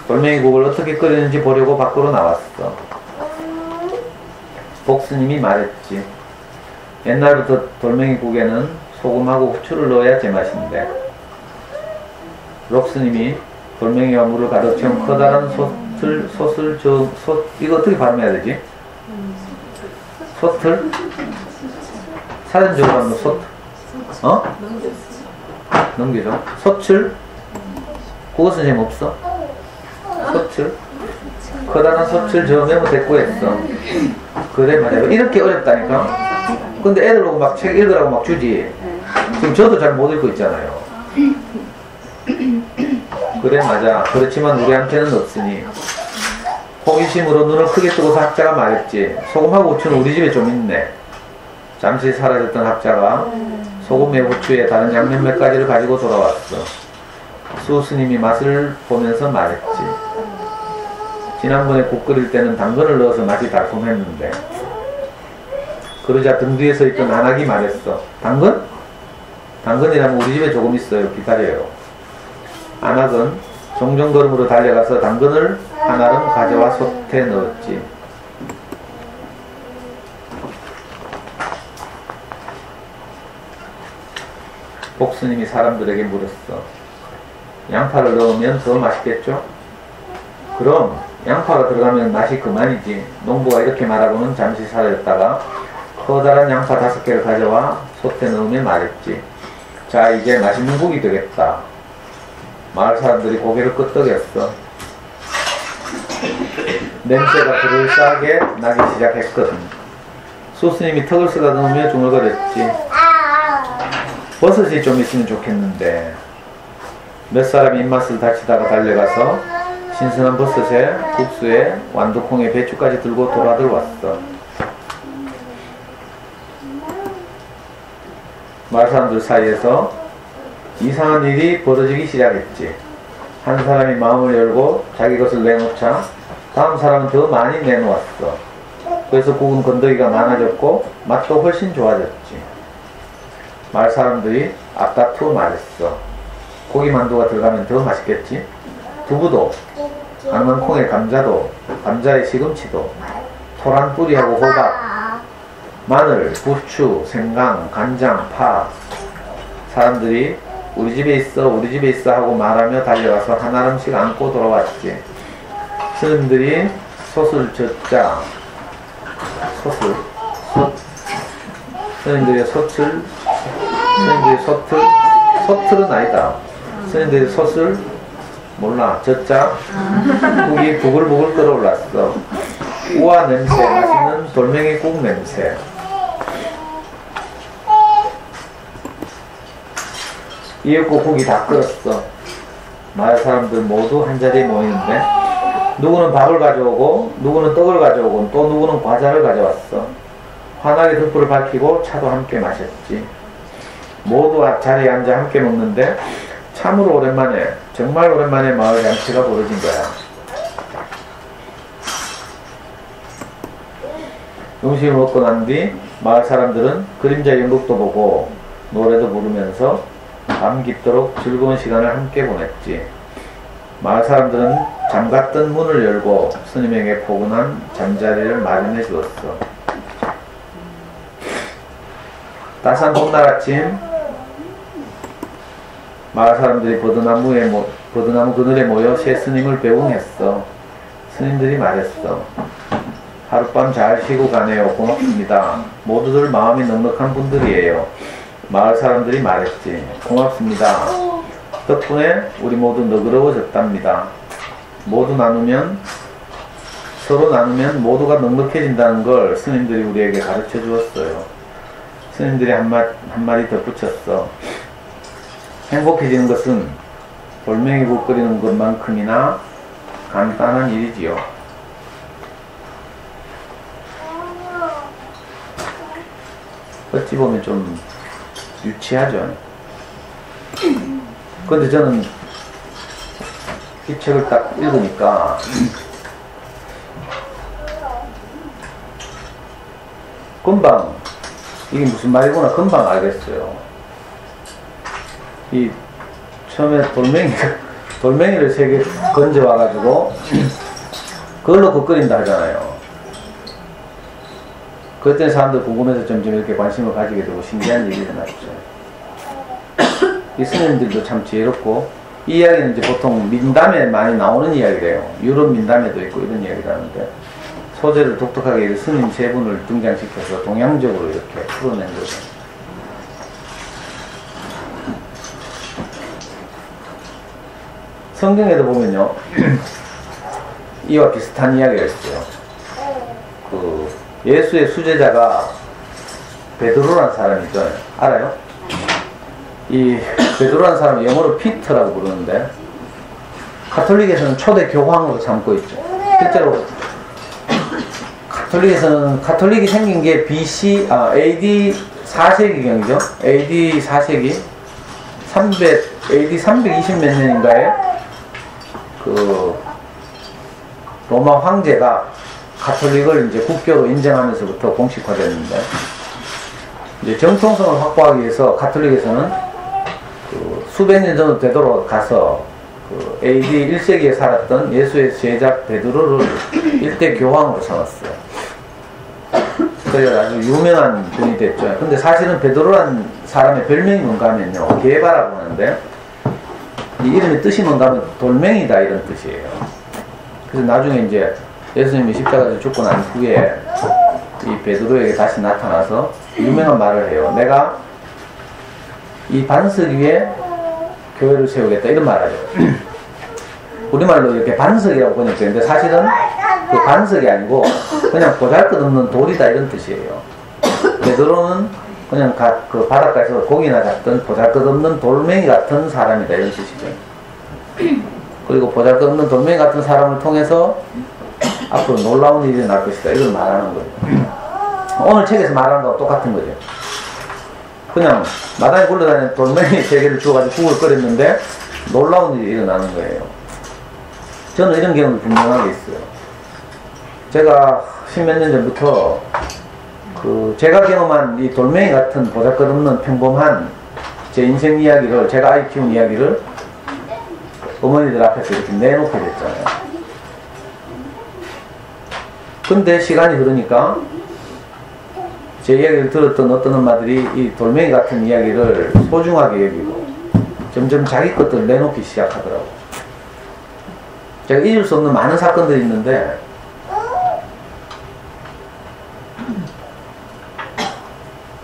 [SPEAKER 1] 돌멩이국을 어떻게 끓이는지 보려고 밖으로 나왔어. 복스님이 말했지. 옛날부터 돌멩이국에는 소금하고 후추를 넣어야 제맛인데. 록스님이 돌멩이와 물을 가득 채운 커다란 솥을 이거 어떻게 발음해야 되지? 솥을? 사전적으로 하면 솥, 넘기죠. 솥을? 그것은 재미없어? 솥을? 커다란 솥을 저 메모 대꾸했어. 그래 말이야. 이렇게 어렵다니까? 근데 애들 보고 막 책 읽으라고 막 주지. 지금 저도 잘 못 읽고 있잖아요. 그래 맞아. 그렇지만 우리한테는 없으니. 호기심으로 눈을 크게 뜨고서 학자가 말했지. 소금하고 후추는 우리 집에 좀 있네. 잠시 사라졌던 학자가 소금에 후추에 다른 양념 몇 가지를 가지고 돌아왔어. 수스님이 맛을 보면서 말했지. 지난번에 국 끓일 때는 당근을 넣어서 맛이 달콤했는데. 그러자 등 뒤에 서 있던 안악이 말했어. 당근? 당근이라면 우리 집에 조금 있어요. 기다려요. 안악은 종종 걸음으로 달려가서 당근을 하나름 가져와 솥에 넣었지. 복스님이 사람들에게 물었어. 양파를 넣으면 더 맛있겠죠? 그럼 양파가 들어가면 맛이 그만이지. 농부가 이렇게 말하고는 잠시 사라졌다가 커다란 양파 5개를 가져와 솥에 넣으며 말했지. 자, 이제 맛있는 국이 되겠다. 마을 사람들이 고개를 끄덕였어. 냄새가 그럴싸하게 나기 시작했거든. 소스님이 턱을 쓰다듬으며 중얼거렸지. 버섯이 좀 있으면 좋겠는데. 몇 사람이 입맛을 다치다가 달려가서 신선한 버섯에 국수에 완두콩에 배추까지 들고 돌아들어왔어. 마을 사람들 사이에서 이상한 일이 벌어지기 시작했지. 한 사람이 마음을 열고 자기 것을 내놓자 다음 사람은 더 많이 내놓았어. 그래서 국은 건더기가 많아졌고 맛도 훨씬 좋아졌지. 마을 사람들이 앞다투어 말했어. 고기만두가 들어가면 더 맛있겠지? 두부도, 가능한 콩에 감자도, 감자에 시금치도, 토란 뿌리하고 호박, 마늘, 부추, 생강, 간장, 파. 사람들이 우리 집에 있어 우리 집에 있어 하고 말하며 달려가서 한 알음씩 안고 돌아왔지. 스님들이 솥을 젓자 스님들이 솥을은 아니다. 스님들이 솥을 몰라 젓자 국이 부글부글 끓어올랐어. 우와 냄새, 맛있는 돌멩이 국 냄새. 이윽고 국이 다 끓었어. 마을 사람들 모두 한자리에 모이는데 누구는 밥을 가져오고 누구는 떡을 가져오고 또 누구는 과자를 가져왔어. 환하게 등불을 밝히고 차도 함께 마셨지. 모두 자리에 앉아 함께 먹는데 참으로 오랜만에, 정말 오랜만에 마을 잔치가 벌어진 거야. 음식을 먹고 난 뒤 마을 사람들은 그림자 연극도 보고 노래도 부르면서 밤 깊도록 즐거운 시간을 함께 보냈지. 마을 사람들은 잠갔던 문을 열고 스님에게 포근한 잠자리를 마련해 주었어. 따스한 봄날 아침 마을 사람들이 버드나무 그늘에 모여 새 스님을 배웅했어. 스님들이 말했어. 하룻밤 잘 쉬고 가네요. 고맙습니다. 모두들 마음이 넉넉한 분들이에요. 마을 사람들이 말했지. 고맙습니다. 덕분에 우리 모두 너그러워졌답니다. 서로 나누면 모두가 넉넉해진다는 걸 스님들이 우리에게 가르쳐 주었어요. 스님들이 한마디 덧붙였어. 행복해지는 것은 돌멩이국 끓이는 것만큼이나 간단한 일이지요. 어찌 보면 좀 유치하죠. 근데 저는 이 책을 딱 읽으니까 금방 이게 무슨 말이구나 금방 알겠어요. 이 처음에 돌멩이를 3개 건져와가지고 그걸로 국 끓인다 하잖아요. 그때 사람들 궁금해서 점점 이렇게 관심을 가지게 되고 신기한 일이 일어났죠. 이 스님들도 참 지혜롭고, 이 이야기는 이제 보통 민담에 많이 나오는 이야기래요. 유럽 민담에도 있고 이런 이야기를 하는데, 소재를 독특하게 스님 3분을 등장시켜서 동양적으로 이렇게 풀어낸 거죠. 성경에도 보면요, 이와 비슷한 이야기가 있어요. 예수의 수제자가 베드로라는 사람이죠. 알아요? 이 베드로라는 사람은 영어로 피터라고 부르는데, 가톨릭에서는 초대 교황으로 삼고 있죠. 실제로 가톨릭이 생긴 게 AD 4세기경이죠. AD 4세기 AD 320 몇 년인가에 로마 황제가 가톨릭을 이제 국교로 인정하면서부터 공식화됐는데, 이제 정통성을 확보하기 위해서 가톨릭에서는 수백 년 전으로 되돌아가서 AD 1세기에 살았던 예수의 제자 베드로를 일대 교황으로 삼았어요. 그래서 아주 유명한 분이 됐죠. 근데 사실은 베드로라는 사람의 별명이 뭔가 하면요, 게바라고 하는데, 이 이름의 뜻이 뭔가 하면 돌멩이다 이런 뜻이에요. 그래서 나중에 이제 예수님이 십자가에서 죽고 난 후에 이 베드로에게 다시 나타나서 유명한 말을 해요. 내가 이 반석 위에 교회를 세우겠다 이런 말을 하죠. 우리말로 이렇게 반석이라고 번역되는데 사실은 그 반석이 아니고 그냥 보잘것없는 돌이다 이런 뜻이에요. 베드로는 그냥 그 바닷가에서 고기나 잡던 보잘것없는 돌멩이 같은 사람이다 이런 뜻이죠. 그리고 보잘것없는 돌멩이 같은 사람을 통해서 앞으로 놀라운 일이 날 것이다 이걸 말하는 거예요. 오늘 책에서 말하는 거와 똑같은 거죠. 그냥 마당에 굴러다니는 돌멩이 3개를 주워가지고 국을 끓였는데 놀라운 일이 일어나는 거예요. 저는 이런 경험이 분명하게 있어요. 제가 10몇 년 전부터 제가 경험한 이 돌멩이 같은 보잘것없는 평범한 제 인생 이야기를, 제가 아이 키운 이야기를 어머니들 앞에서 이렇게 내놓게 됐잖아요. 근데 시간이 흐르니까 제 이야기를 들었던 어떤 엄마들이 이 돌멩이 같은 이야기를 소중하게 여기고 점점 자기 것들을 내놓기 시작하더라고요. 제가 잊을 수 없는 많은 사건들이 있는데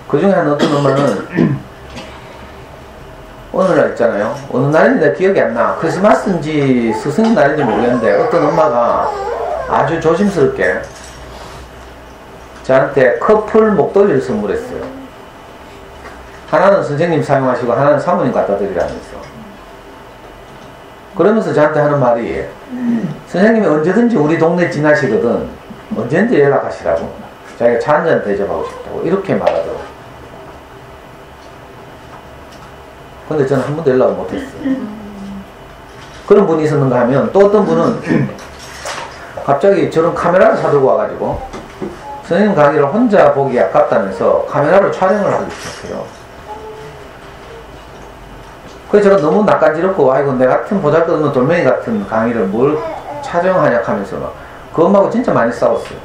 [SPEAKER 1] 그 중에 한 어떤 엄마는 어느 날 있잖아요. 어느 날인지 기억이 안 나. 크리스마스인지 스승의 날인지 모르겠는데 어떤 엄마가 아주 조심스럽게 저한테 커플 목도리를 선물했어요. 하나는 선생님 사용하시고 하나는 사모님 갖다 드리라면서. 그러면서 저한테 하는 말이 선생님이 언제든지 우리 동네 지나시거든 언제든지 연락하시라고, 자기가 차 한잔 대접하고 싶다고 이렇게 말하더라고요. 근데 저는 한 번도 연락을 못했어요. 그런 분이 있었는가 하면 또 어떤 분은 갑자기 저런 카메라를 사들고 와가지고 선생님 강의를 혼자 보기 아깝다면서 카메라로 촬영을 하기 시작해요. 그래서 제가 너무 낯간지럽고, 아이고 내 같은 보잘것없는 돌멩이 같은 강의를 뭘 촬영하냐 하면서 막 그 엄마하고 진짜 많이 싸웠어요.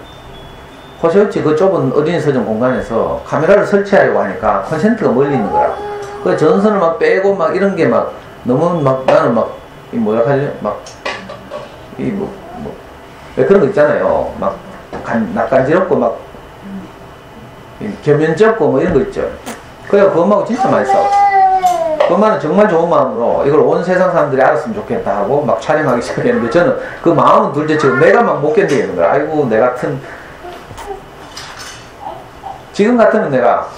[SPEAKER 1] 호시어치 그 좁은 어린이 서점 공간에서 카메라를 설치하려고 하니까 콘센트가 멀리 있는 거야. 그 전선을 막 빼고 막 이런 게 막 너무 막 나는 막 이 뭐라 하지? 막 이 왜 그런 거 있잖아요. 막 낯간지럽고 막 겸연쩍고 뭐 이런 거 있죠. 그래서 그 엄마하고 진짜 많이 싸웠어요. 그 엄마는 정말 좋은 마음으로 이걸 온 세상 사람들이 알았으면 좋겠다 하고 막 촬영하기 시작했는데 저는 그 마음은 둘째치고 내가 막 못 견디겠는 거야. 아이고 내 같은, 지금 같으면 내가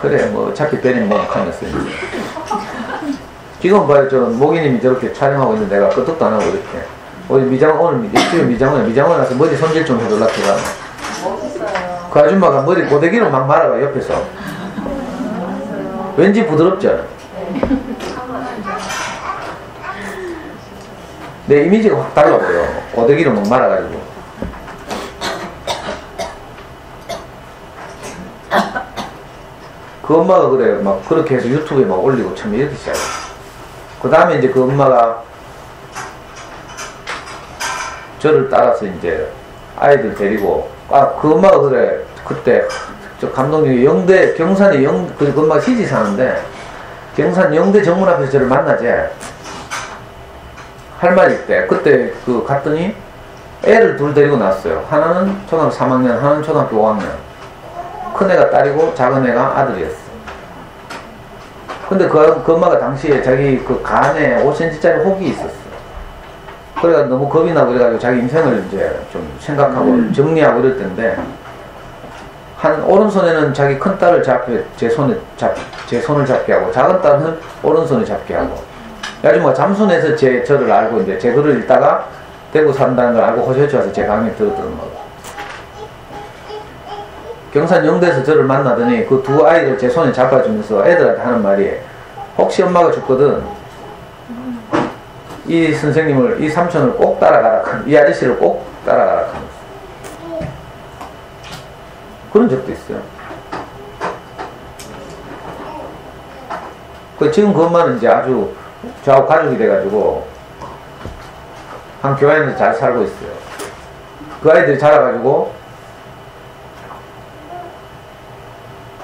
[SPEAKER 1] 그래 뭐 어차피 베린 뭐 하면서 지금 봐요. 저는 모기님이 저렇게 촬영하고 있는데 내가 끄떡도 안 하고 이렇게. 오늘 일주일 미장원에 와서 머리 손질 좀 해달라 해가.
[SPEAKER 2] 멋있어요.
[SPEAKER 1] 그 아줌마가 머리 고데기로 막 말아가 옆에서. 왠지 부드럽죠? 내 이미지가 확 달라 보여. 고데기로 막 말아가지고. 그 엄마가 그래, 막 그렇게 해서 유튜브에 막 올리고 참 이렇게 시작해. 그 다음에 이제 그 엄마가 저를 따라서 이제 아이들 데리고, 그 엄마가 그래, 그때 저 감독님이 영대, 경산에 그 엄마가 시집 사는데, 경산 영대 정문 앞에서 저를 만나재. 할 말이 있대. 그때 갔더니 애를 둘 데리고 났어요. 하나는 초등학교 3학년, 하나는 초등학교 5학년. 큰 애가 딸이고 작은 애가 아들이었어. 근데 그 엄마가 당시에 자기 그 간에 5cm짜리 혹이 있었어. 그래가 너무 겁이 나고 그래가지고 자기 인생을 이제 좀 생각하고 정리하고 이럴 텐데, 오른손에는 자기 큰 딸을 제 손을 잡게 하고, 작은 딸은 오른손을 잡게 하고, 아줌마가 잠순에서 저를 알고 이제 제 글을 읽다가 대구 산다는 걸 알고 호시호시 와서 제 강의 들었던 거고. 경산 영대에서 저를 만나더니 그 두 아이들 제 손에 잡아주면서 애들한테 하는 말이, 혹시 엄마가 죽거든 이 선생님을, 이 삼촌을 꼭 따라가라, 이 아저씨를 꼭 따라가라 하면서. 그런 적도 있어요. 지금 그 엄마는 이제 아주 저하고 가족이 돼가지고 한 교회에서 잘 살고 있어요. 그 아이들이 자라가지고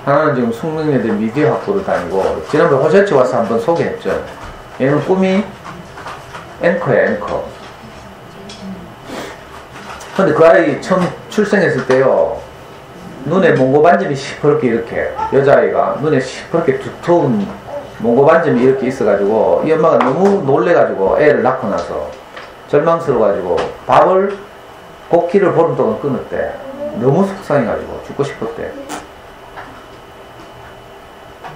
[SPEAKER 1] 하나는 지금 숙명여대 미디어 학부를 다니고, 지난번에 호셔츠 와서 한번 소개했죠. 얘는 꿈이 앵커야, 앵커. 근데 그 아이 처음 출생했을 때요, 눈에 몽고 반점이 시퍼렇게 이렇게, 여자아이가 눈에 시퍼렇게 두터운 몽고 반점이 이렇게 있어가지고, 이 엄마가 너무 놀래가지고 애를 낳고 나서 절망스러워가지고 밥을, 고기를 보름 동안 끊었대. 너무 속상해가지고 죽고 싶었대.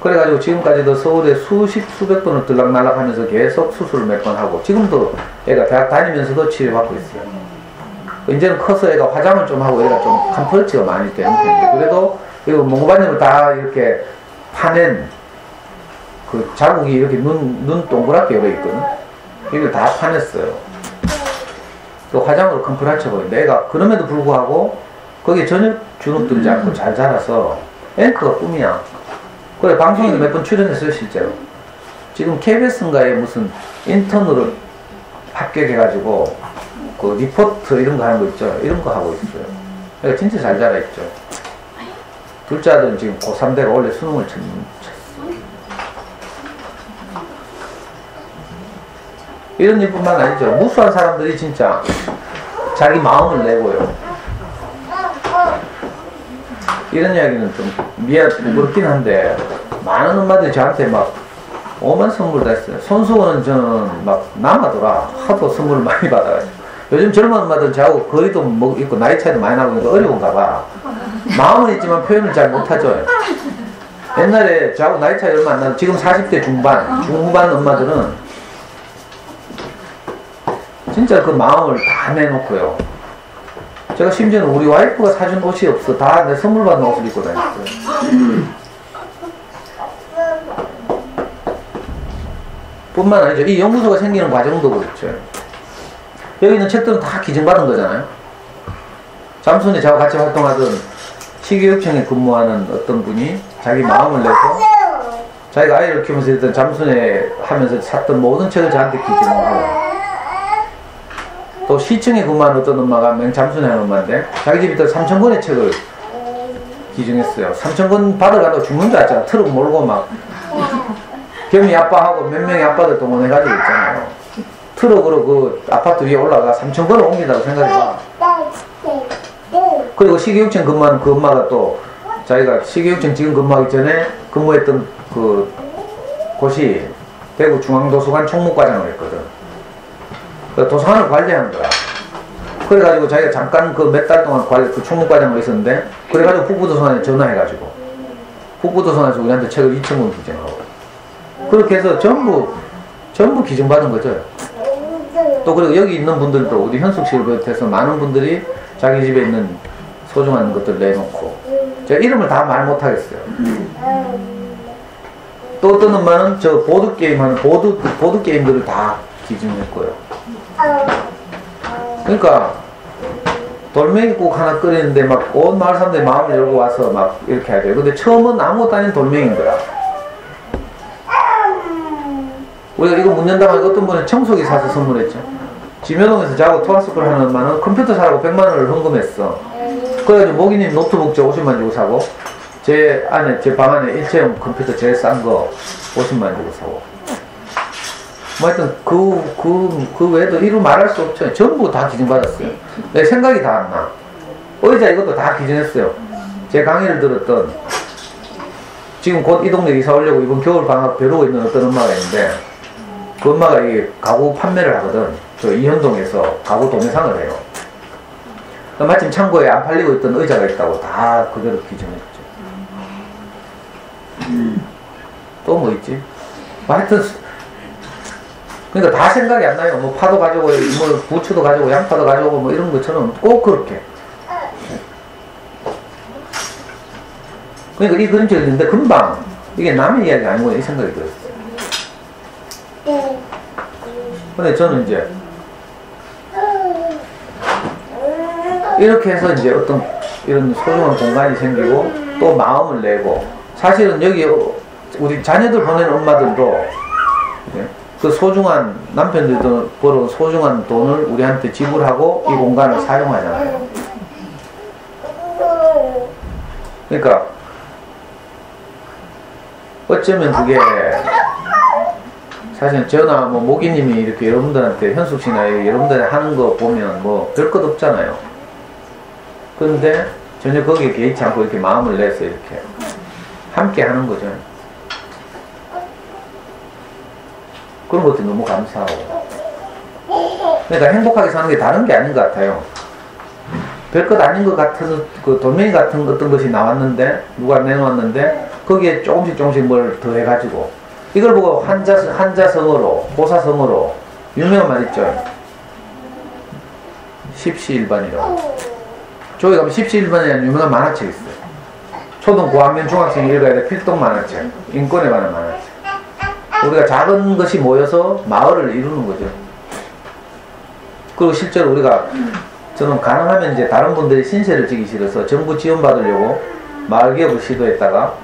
[SPEAKER 1] 그래가지고 지금까지도 서울에 수백 번을 들락날락 하면서 계속 수술을 몇 번 하고, 지금도 애가 대학 다니면서도 치료받고 있어요. 이제는 커서 애가 화장을 좀 하고 애가 좀 캄퍼치가 많이 되는 편인데, 그래도 이거 몽고반점을 다 이렇게 파낸 그 자국이 이렇게 눈 동그랗게 열어 있거든. 이걸 다 파냈어요. 또 화장으로 컴플라쳐 보이는데, 애가 그럼에도 불구하고 거기에 전혀 주눅 들지 않고 잘 자라서 앵커가 꿈이야. 그래, 방송에도 몇 번 출연했어요, 실제로. 지금 KBS인가에 무슨 인턴으로 합격해가지고 그 리포트 이런 거 하는 거 있죠. 이런 거 하고 있어요. 그러니까 진짜 잘 자라있죠. 둘째 아들은 지금 고3대가 원래 수능을 쳤어. 이런 일뿐만 아니죠. 무수한 사람들이 진짜 자기 마음을 내고요. 이런 이야기는 좀 그렇긴 한데, 많은 엄마들이 저한테 막 오만 선물 다 했어요. 손수건은 저는 막 남아더라. 하도 선물을 많이 받아가지고. 요즘 젊은 엄마들은 저하고 거리도 있고 나이 차이도 많이 나고 그러니까 어려운가 봐. 마음은 있지만 표현을 잘 못하죠. 옛날에 저하고 나이 차이 얼마 안 나도 지금 40대 중후반 엄마들은 진짜 그 마음을 다 내놓고요. 제가 심지어는 우리 와이프가 사준 옷이 없어. 다 내 선물 받는 옷을 입고 다녔어요. 뿐만 아니죠. 이 연구소가 생기는 과정도 그렇죠. 여기 있는 책들은 다 기증받은 거잖아요. 잠순에 저와 같이 활동하던 시교육청에 근무하는 어떤 분이 자기 마음을 내서 자기가 아이를 키우면서 일단 잠순에 하면서 샀던 모든 책을 저한테 기증을 하고, 또 시청에 근무하는 어떤 엄마가 잠순에 하는 엄마인데 자기 집에 3,000권의 책을 기증했어요. 3,000권 받아가다가 죽는 줄 알았잖아. 트럭 몰고 막 겸이 아빠하고 몇 명의 아빠들 동원해가지고 있잖아요. 트럭으로 그 아파트 위에 올라가 3,000권을 옮긴다고 생각해봐. 그리고 시교육청 근무하는 그 엄마가 또 자기가 시교육청 지금 근무하기 전에 근무했던 그 곳이 대구 중앙도서관 총무과장을 했거든. 그 도서관을 관리하는 거야. 그래가지고 자기가 잠깐 그 몇 달 동안 그 총무과장을 했었는데, 그래가지고 북부도서관에 전화해가지고 북부도서관에서 우리한테 책을 2,000권 기증하고, 그렇게 해서 전부 전부 기증받은 거죠. 또 그리고 여기 있는 분들도 우리 현숙 씨를 비롯해서 많은 분들이 자기 집에 있는 소중한 것들 내놓고, 제가 이름을 다 말 못하겠어요. 또 어떤 엄마는 저 보드게임 하는 보드게임들을 다 기증했고요. 그러니까 돌멩이국 하나 끓이는데 막 온 마을 사람들이 마음을 열고 와서 막 이렇게 해야 돼요. 근데 처음은 아무것도 아닌 돌멩이인 거야. 우리가 이거 문 연다고 하니까 어떤 분은 청소기 사서 선물했죠. 지면동에서 자고 토라스쿨 하는 엄마는 컴퓨터 사라고 100만 원을 헌금했어. 그래가지고 모기님 노트북 저 50만 주고 사고, 제 방 안에 일체형 컴퓨터 제일 싼 거 50만 주고 사고. 뭐 하여튼 그 외에도 이루 말할 수 없죠. 전부 다 기증받았어요. 내 생각이 다 안 나. 의자 이것도 다 기증했어요. 제 강의를 들었던, 지금 곧 이 동네 이사 오려고 이번 겨울 방학 벼르고 있는 어떤 엄마가 있는데, 그 엄마가 이 가구 판매를 하거든. 저 이현동에서 가구 동영상을 해요. 마침 창고에 안 팔리고 있던 의자가 있다고 다 그대로 기증했죠. 또 뭐 있지? 뭐 하여튼 그러니까 다 생각이 안 나요. 뭐 파도 가져오고, 뭐 부추도 가져오고, 양파도 가져오고, 뭐 이런 것처럼 꼭 그렇게. 그러니까 이 그림책을 읽는데 금방 이게 남의 이야기가 아니고 이 생각이 들었어요. 근데 저는 이제 이렇게 해서 이제 어떤 이런 소중한 공간이 생기고 또 마음을 내고, 사실은 여기 우리 자녀들 보내는 엄마들도 그 소중한, 남편들도 벌어온 소중한 돈을 우리한테 지불하고 이 공간을 사용하잖아요. 그러니까 어쩌면 그게 사실 저나 뭐 모기님이 이렇게 여러분들한테, 현숙 씨나 여러분들이 하는 거 보면 뭐 별 것 없잖아요. 그런데 전혀 거기에 개의치 않고 이렇게 마음을 내서 이렇게 함께 하는 거죠. 그런 것도 너무 감사하고. 그러니까 행복하게 사는 게 다른 게 아닌 것 같아요. 별것 아닌 것 같은 그 돌멩이 같은 어떤 것이 나왔는데, 누가 내놓았는데 거기에 조금씩 뭘 더해가지고, 이걸 보고 한자성어로, 보사성어로 유명한 말 있죠. 십시일반이라고. 저기 가면 십시일반이라는 유명한 만화책 있어요. 초등 고학년 중학생이 읽어야 될 필독 만화책, 인권에 관한 만화책. 우리가 작은 것이 모여서 마을을 이루는 거죠. 그리고 실제로 우리가, 저는 가능하면 이제 다른 분들이 신세를 지기 싫어서 정부 지원 받으려고 마을 기업을 시도했다가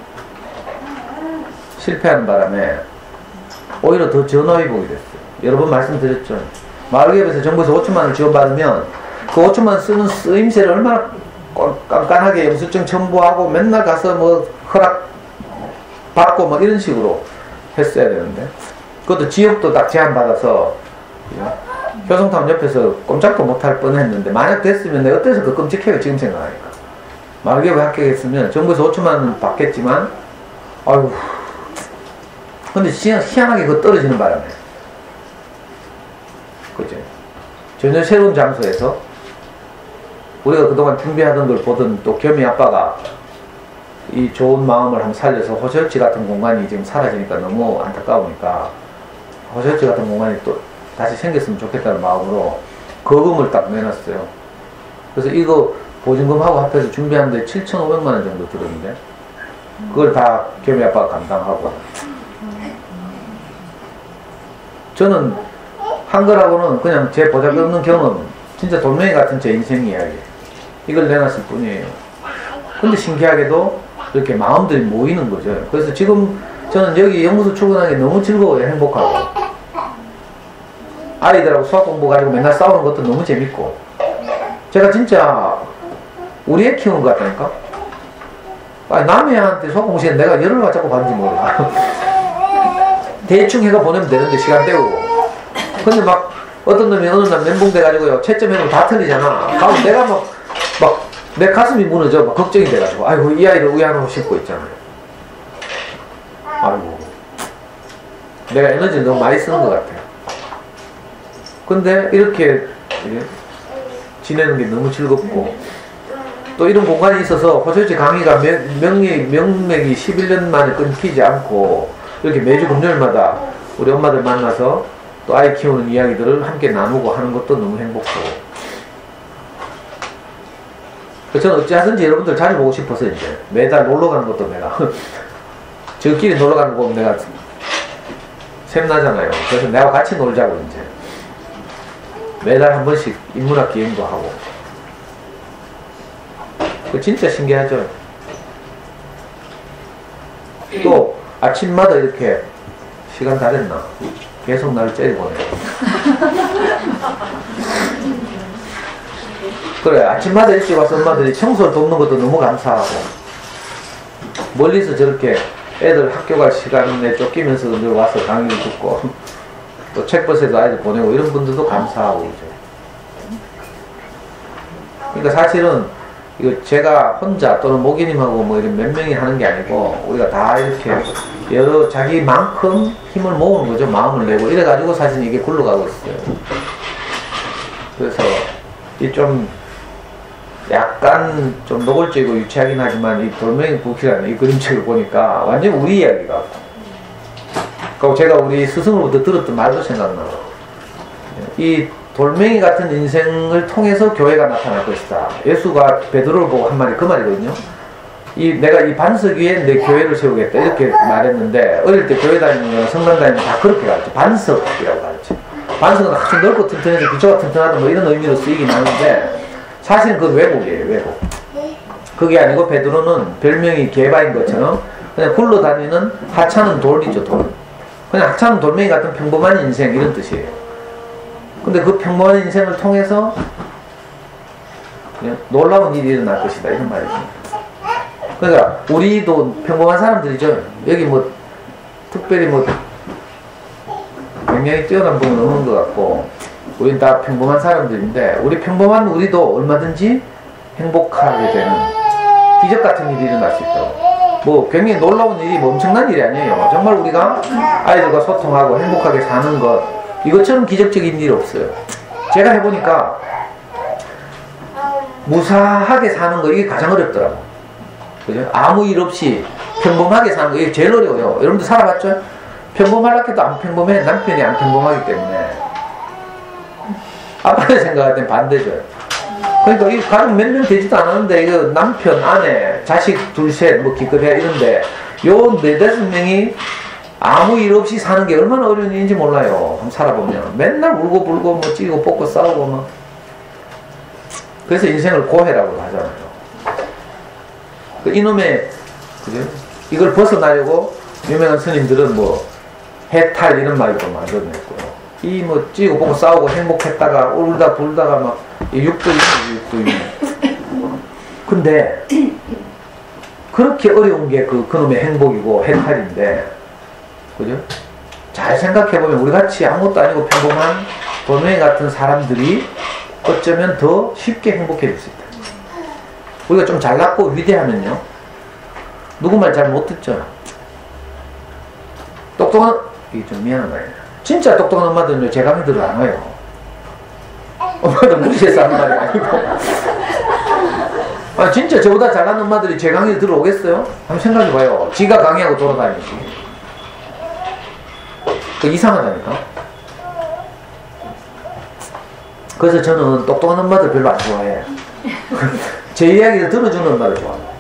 [SPEAKER 1] 실패하는 바람에 오히려 더 전화위복이 됐어요. 여러 번 말씀드렸죠. 마을 기업에서 정부에서 5천만 원을 지원받으면 그 5천만 원 쓰는 쓰임새를 얼마나 깐깐하게 영수증 첨부하고 맨날 가서 뭐 허락 받고 뭐 이런 식으로 했어야 되는데, 그것도 지역도 딱 제한받아서 효성타운 옆에서 꼼짝도 못할 뻔했는데, 만약 됐으면 내가 어때서 그 끔찍해요 지금 생각하니까. 마을기업에 합격했으면 정부에서 5천만 원 받겠지만, 아이고, 근데 희한하게 그거 떨어지는 바람에, 그죠? 전혀 새로운 장소에서 우리가 그동안 준비하던 걸 보던 또 겸이 아빠가 이 좋은 마음을 한번 살려서 호설지 같은 공간이 지금 사라지니까 너무 안타까우니까 호설지 같은 공간이 또 다시 생겼으면 좋겠다는 마음으로 거금을 딱 내놨어요. 그래서 이거 보증금하고 합해서 준비하는데 7,500만 원 정도 들었는데, 그걸 다 겸이 아빠가 감당하고. 저는 한 거라고는 그냥 제 보잘것없는 경험, 진짜 돌멩이 같은 제 인생 이야기, 이걸 내놨을 뿐이에요. 근데 신기하게도 이렇게 마음들이 모이는 거죠. 그래서 지금 저는 여기 연구소 출근하는 게 너무 즐거워요. 행복하고. 아이들하고 수학 공부 가지고 맨날 싸우는 것도 너무 재밌고. 제가 진짜 우리 애 키우는 것 같다니까. 아니, 남의 애한테 수학 공부 시간 내가 열을 자꾸 받는지 몰라. 대충 해가 보내면 되는데 시간 때우고. 근데 막 어떤 놈이 어느 날 멘붕 돼가지고요, 채점해놓으면 다 틀리잖아. 그럼 내가 막 내 가슴이 무너져. 막 걱정이 돼가지고, 아이고 이 아이를 위안하고 싶고 있잖아요. 아이고, 내가 에너지를 너무 많이 쓰는 것 같아요. 근데 이렇게 지내는 게 너무 즐겁고, 또 이런 공간이 있어서 호설지 강의가 명맥이 11년 만에 끊기지 않고 이렇게 매주 금요일마다 우리 엄마들 만나서 또 아이 키우는 이야기들을 함께 나누고 하는 것도 너무 행복하고. 저는 어찌하든지 여러분들 자주 보고 싶어서 이제 매달 놀러 가는 것도 내가 저끼리 놀러 가는 거 보면 내가 샘나잖아요. 그래서 내가 같이 놀자고 이제 매달 한 번씩 인문학 기행도 하고. 진짜 신기하죠. 또 아침마다 이렇게 시간 다 됐나? 계속 나를 째려보네. 그래, 아침마다 일찍 와서 엄마들이 청소를 돕는 것도 너무 감사하고, 멀리서 저렇게 애들 학교 갈 시간에 쫓기면서 늘 와서 강의를 듣고, 또 책버스에도 아이들 보내고 이런 분들도 감사하고 그러죠. 그러니까 사실은 이거 제가 혼자 또는 모기님하고 뭐 이런 몇 명이 하는 게 아니고 우리가 다 이렇게 여러 자기만큼 힘을 모으는 거죠. 마음을 내고 이래가지고 사실 이게 굴러가고 있어요. 그래서 이 좀 약간 좀 노골적이고 유치하긴 하지만 이 돌멩이 붓기라는 이 그림책을 보니까 완전 우리 이야기 같고, 그리고 제가 우리 스승으로부터 들었던 말도 생각나고, 이 돌멩이 같은 인생을 통해서 교회가 나타날 것이다. 예수가 베드로를 보고 한 말이 그 말이거든요. 내가 이 반석 위에 내 교회를 세우겠다 이렇게 말했는데, 어릴 때 교회 다니면 성당 다니면 다 그렇게 가르쳐. 반석이라고 가르쳐. 반석은 아주 넓고 튼튼해서 기초가 튼튼하다 뭐 이런 의미로 쓰이긴 하는데 사실은 그건 왜곡이에요. 왜곡. 그게 아니고 베드로는 별명이 개바인 것처럼 그냥 굴러다니는 하찮은 돌이죠. 돌. 그냥 하찮은 돌멩이 같은 평범한 인생 이런 뜻이에요. 근데 그 평범한 인생을 통해서 그냥 놀라운 일이 일어날 것이다 이런 말이죠. 그러니까 우리도 평범한 사람들이죠. 여기 뭐 특별히 뭐 굉장히 뛰어난 분은 없는 것 같고 우린 다 평범한 사람들인데, 우리 평범한 우리도 얼마든지 행복하게 되는 기적 같은 일이 일어날 수 있다고. 뭐 굉장히 놀라운 일이 뭐 엄청난 일이 아니에요. 정말 우리가 아이들과 소통하고 행복하게 사는 것, 이것처럼 기적적인 일이 없어요. 제가 해보니까 무사하게 사는 거 이게 가장 어렵더라고. 그죠? 아무 일 없이 평범하게 사는 거 이게 제일 어려워요. 여러분들 살아봤죠? 평범하려고 해도 안 평범해. 남편이 안 평범하기 때문에. 아빠의 생각할 땐 반대죠. 그러니까 이 가족 몇 명 되지도 않았는데 이거 남편, 아내, 자식 둘, 셋, 뭐 기껏해 이런데 요 네다섯 명이 아무 일 없이 사는 게 얼마나 어려운 일인지 몰라요. 한번 살아보면 맨날 울고 불고 뭐 찌고 뽑고 싸우고 뭐. 그래서 인생을 고해라고 하잖아요. 그 이놈의 그죠? 이걸 벗어나려고 유명한 스님들은 뭐 해탈 이런 말도 만들어냈고요. 이 뭐 찌고 뽑고 싸우고 행복했다가 울다 불다가 막 육도이네. 근데 그렇게 어려운 게 그놈의 행복이고 해탈인데, 그죠? 잘 생각해보면 우리 같이 아무것도 아니고 평범한 돌멩이 같은 사람들이 어쩌면 더 쉽게 행복해질 수 있다. 우리가 좀 잘났고 위대하면요, 누구 말 잘 못 듣죠. 똑똑한, 이게 좀 미안한 말이에요. 진짜 똑똑한 엄마들은 제 강의들을 안 와요. 엄마들 무시해서 하는 말이 아니고. 아, 진짜 저보다 잘난 엄마들이 제 강의를 들어오겠어요? 한번 생각해봐요. 지가 강의하고 돌아다니지. 그 이상하다니까. 그래서 저는 똑똑한 엄마들 별로 안 좋아해요. 제 이야기를 들어주는 엄마를 좋아해요.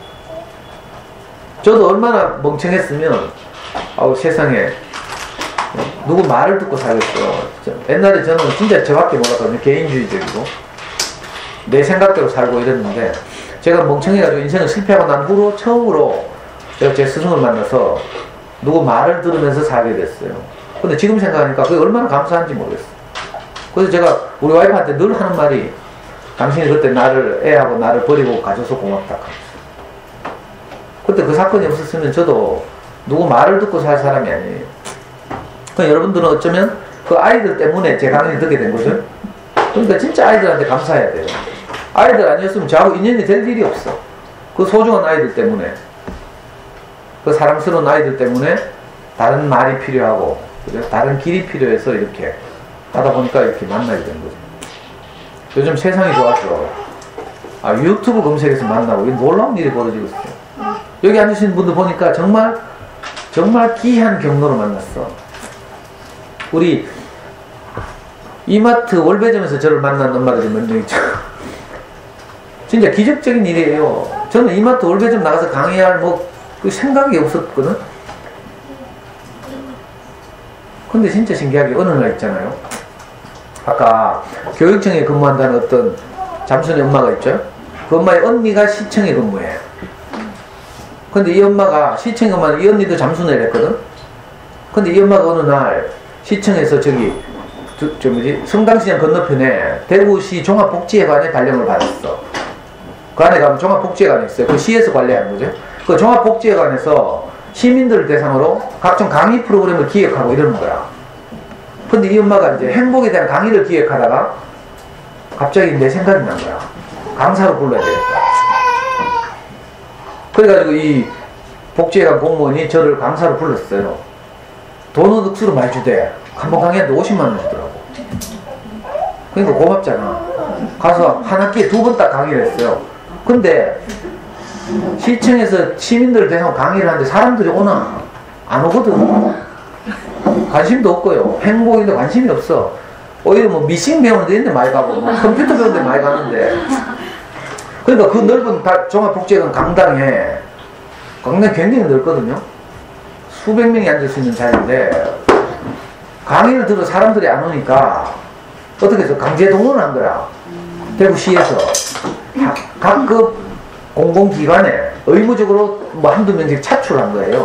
[SPEAKER 1] 저도 얼마나 멍청했으면 아우 세상에 누구 말을 듣고 살겠어요. 옛날에 저는 진짜 저밖에 몰랐거든요. 개인주의적이고 내 생각대로 살고 이랬는데, 제가 멍청해가지고 인생을 실패하고 난 후로 처음으로 제가 제 스승을 만나서 누구 말을 들으면서 살게 됐어요. 근데 지금 생각하니까 그게 얼마나 감사한지 모르겠어요. 그래서 제가 우리 와이프한테 늘 하는 말이, 당신이 그때 애하고 나를 버리고 가줘서 고맙다. 그때 그 사건이 없었으면 저도 누구 말을 듣고 살 사람이 아니에요. 그러니까 여러분들은 어쩌면 그 아이들 때문에 제 강의를 듣게 된 거죠. 그러니까 진짜 아이들한테 감사해야 돼요. 아이들 아니었으면 저하고 인연이 될 일이 없어. 그 소중한 아이들 때문에, 그 사랑스러운 아이들 때문에 다른 말이 필요하고, 그죠? 다른 길이 필요해서 이렇게 하다 보니까 이렇게 만나게 된 거죠. 요즘 세상이 좋아서 유튜브 검색해서 만나고 이 놀라운 일이 벌어지고 있어요. 여기 앉으신 분들 보니까 정말 귀한 경로로 만났어. 우리 이마트 월배점에서 저를 만난 엄마들이 몇 명 있죠. 진짜 기적적인 일이에요. 저는 이마트 월배점 나가서 강의할 그 생각이 없었거든. 근데 진짜 신기하게 어느 날 있잖아요. 아까 교육청에 근무한다는 어떤 잠순의 엄마가 있죠. 그 엄마의 언니가 시청에 근무해. 근데 이 엄마가 시청에 근무하는 이 언니도 잠순회를 했거든. 근데 이 엄마가 어느 날 시청에서 성당시장 건너편에 대구시 종합복지회관에 발령을 받았어. 그 안에 가면 종합복지회관이 있어요. 그 시에서 관리하는 거죠. 그 종합복지회관에서 시민들을 대상으로 각종 강의 프로그램을 기획하고 이러는 거야. 근데 이 엄마가 이제 행복에 대한 강의를 기획하다가 갑자기 내 생각이 난 거야. 강사로 불러야 되겠다. 그래가지고 이 복지회관 공무원이 저를 강사로 불렀어요. 돈은 억수로 많이 주대. 한번 강의하는데 50만 원 주더라고. 그러니까 고맙잖아. 가서 한 학기에 2번 딱 강의를 했어요. 근데 시청에서 시민들 대상 강의를 하는데 사람들이 오나? 안 오거든. 관심도 없고요. 행복인데 관심이 없어. 오히려 뭐 미싱 배우는 데 있는데 많이 가고 뭐 컴퓨터 배우는 데 많이 가는데. 그러니까 그 넓은 종합복지회관 강당이 굉장히 넓거든요. 수백 명이 앉을 수 있는 자리인데 강의를 들어 사람들이 안 오니까 어떻게 해서 강제 동원을 한 거야. 대구시에서 각급 공공기관에 의무적으로 뭐 한두 명씩 차출한 거예요.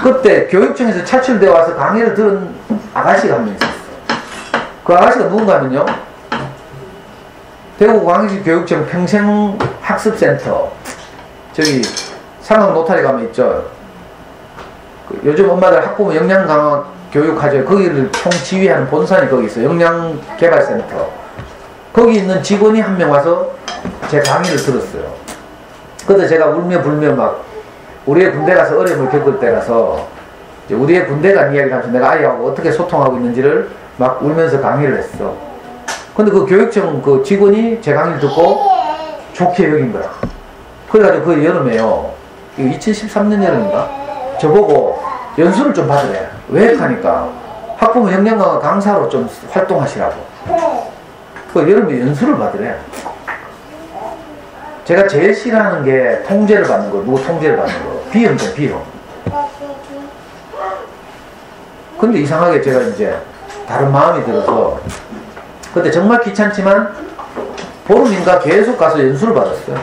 [SPEAKER 1] 그때 교육청에서 차출되어 와서 강의를 들은 아가씨가 한 명 있었어. 그 아가씨가 누군가 하면요, 대구광역시 교육청 평생학습센터, 저기 상암 노타리 가면 있죠. 요즘 엄마들 학부모 역량강화 교육하죠. 거기를 총지휘하는 본산이 거기 있어요. 역량개발센터. 거기 있는 직원이 한 명 와서 제 강의를 들었어요. 그때 제가 울며 불며 막 우리의 군대 가서 어려움을 겪을 때라서 이제 우리의 군대 간 이야기를 하면서 내가 아이하고 어떻게 소통하고 있는지를 막 울면서 강의를 했어. 근데 그 교육청 그 직원이 제 강의를 듣고 좋게 여긴 거야. 그래가지고 그 여름에요, 이거 2013년 여름인가? 저보고 연수를 좀 받으래. 왜? 하니까 학부모 역량강화 강사로 좀 활동하시라고. 그 여름에 연수를 받으래. 제가 제일 싫어하는 게 통제를 받는 거, 누구 통제를 받는 거. 비용이죠, 비용. 근데 이상하게 제가 이제 다른 마음이 들어서 그때 정말 귀찮지만 보름인가 계속 가서 연수를 받았어요.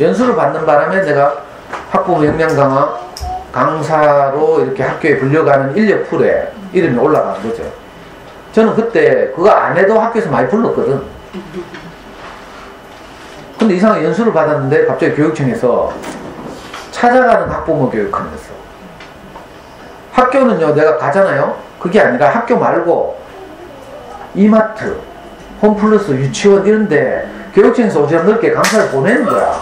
[SPEAKER 1] 연수를 받는 바람에 내가 학부모 역량 강화 강사로 이렇게 학교에 불려가는 인력 풀에 이름이 올라간 거죠. 저는 그때 그거 안 해도 학교에서 많이 불렀거든. 근데 이상하게 연수를 받았는데 갑자기 교육청에서 찾아가는 학부모 교육하면서, 학교는요 내가 가잖아요. 그게 아니라 학교 말고 이마트, 홈플러스, 유치원 이런데 교육청에서 오지랖 넓게 강사를 보내는 거야.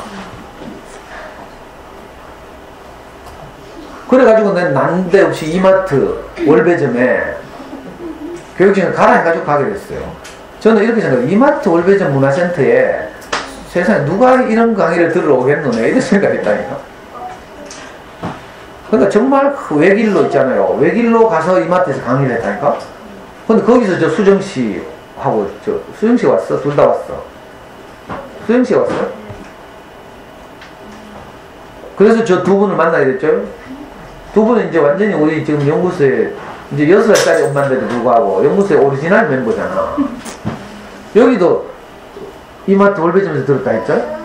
[SPEAKER 1] 그래가지고 난 난데없이 이마트 월배점에 교육청에 가라 해가지고 가게 됐어요. 저는 이렇게 생각해요. 이마트 월배점 문화센터에 세상에 누가 이런 강의를 들으러 오겠노? 내 이런 생각했다니까. 그러니까 정말 그 외길로 있잖아요. 외길로 가서 이마트에서 강의를 했다니까. 근데 거기서 저 수정씨하고 수정씨 왔어? 둘 다 왔어. 수정씨 왔어요? 그래서 저 두 분을 만나게 됐죠. 두 분은 이제 완전히 우리 지금 연구소에 이제 6살짜리 엄마인데도 불구하고 연구소의 오리지널 멤버잖아. 여기도 이마트 월배점에서 들었다 했죠?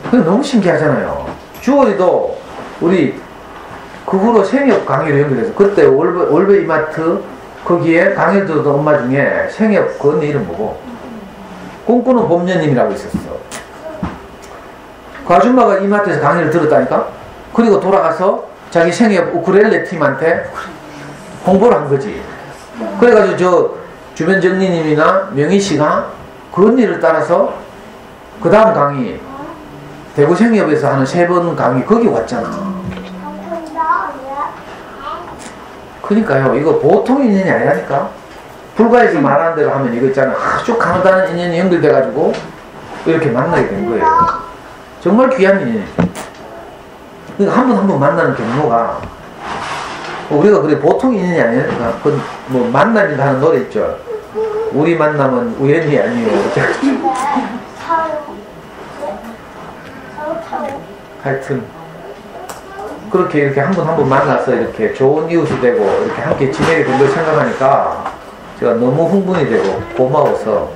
[SPEAKER 1] 그게 너무 신기하잖아요. 주월이도 우리 그 후로 생협 강의로 연결해서 그때 월배 이마트 거기에 강의를 들었던 엄마 중에 생협 그 언니 이름 뭐고 꿈꾸는 봄녀님이라고 있었어. 그 아줌마가 이마트에서 강의를 들었다니까? 그리고 돌아가서 자기 생협 우쿨렐레 팀한테 홍보를 한 거지. 그래가지고 저 주변 정리님이나 명희씨가 그 언니를 따라서 그 다음 강의 대구 생협에서 하는 3번 강의 거기 왔잖아. 그러니까요, 이거 보통 인연이 아니라니까. 불가에서 말하는 대로 하면 이거 있잖아, 아주 강하다는 인연이 연결돼가지고 이렇게 만나게 된 거예요. 정말 귀한 인연이죠. 그러니까 한 번 한 번 만나는 경로가 우리가 그게 보통 인연이 아니니까 뭐 만남이다 하는 노래 있죠. 우리 만남은 우연이 아니에요. 하여튼 그렇게 이렇게 한 분 한 분 만나서 이렇게 좋은 이웃이 되고 이렇게 함께 지내게 된 걸 생각하니까 제가 너무 흥분이 되고 고마워서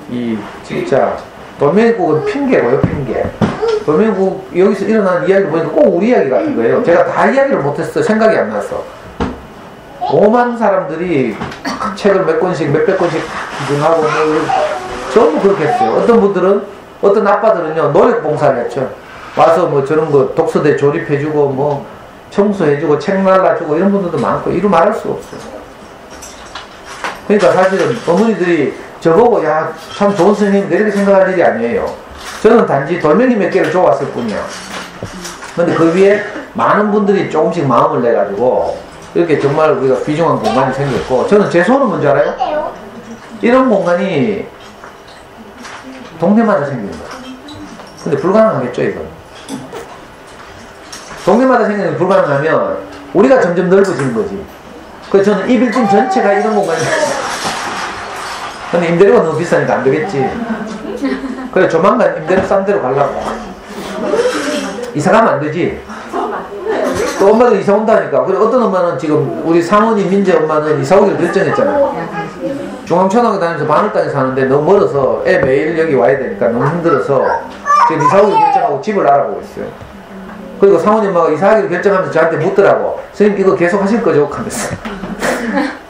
[SPEAKER 1] 이 진짜 돌멩이국은 핑계고요, 핑계. 돌멩이국 여기서 일어난 이야기 보니까 꼭 우리 이야기 같은 거예요. 제가 다 이야기를 못했어. 생각이 안 났어. 5만 사람들이 책을 몇 권씩 몇백 권씩 기증하고 뭐 전부 그렇게 했어요. 어떤 분들은 어떤 아빠들은요 노력 봉사를 했죠. 와서 뭐 저런 거 독서대 조립해주고 뭐 청소해주고 책 날라주고 이런 분들도 많고 이루 말할 수 없어요. 그러니까 사실은 어머니들이 저보고 야 참 좋은 선생님인데 이렇게 생각할 일이 아니에요. 저는 단지 돌멩이 몇 개를 줘왔을 뿐이야. 근데 그 위에 많은 분들이 조금씩 마음을 내가지고 이렇게 정말 우리가 귀중한 공간이 생겼고, 저는 제 소원은 뭔지 알아요? 이런 공간이 동네마다 생기는 거야. 근데 불가능하겠죠, 이건. 동네마다 생기는 게 불가능하면 우리가 점점 넓어지는 거지. 그래서 저는 이 빌딩 전체가 이런 공간이 근데 임대료가 너무 비싸니까 안 되겠지. 그래 조만간 임대료 싼 데로 가려고. 이사 가면 안 되지. 또 엄마도 이사 온다니까. 그래 어떤 엄마는 지금 우리 상원이 민재 엄마는 이사 오기로 결정했잖아요. 중앙초등학교 다니면서 마늘땅에 사는데 너무 멀어서 애 매일 여기 와야 되니까 너무 힘들어서 지금 이사 오기로 결정하고 집을 알아보고 있어요. 그리고 상원이 엄마가 이사하기로 결정하면서 저한테 묻더라고. 선생님 이거 계속 하실 거죠? 하면서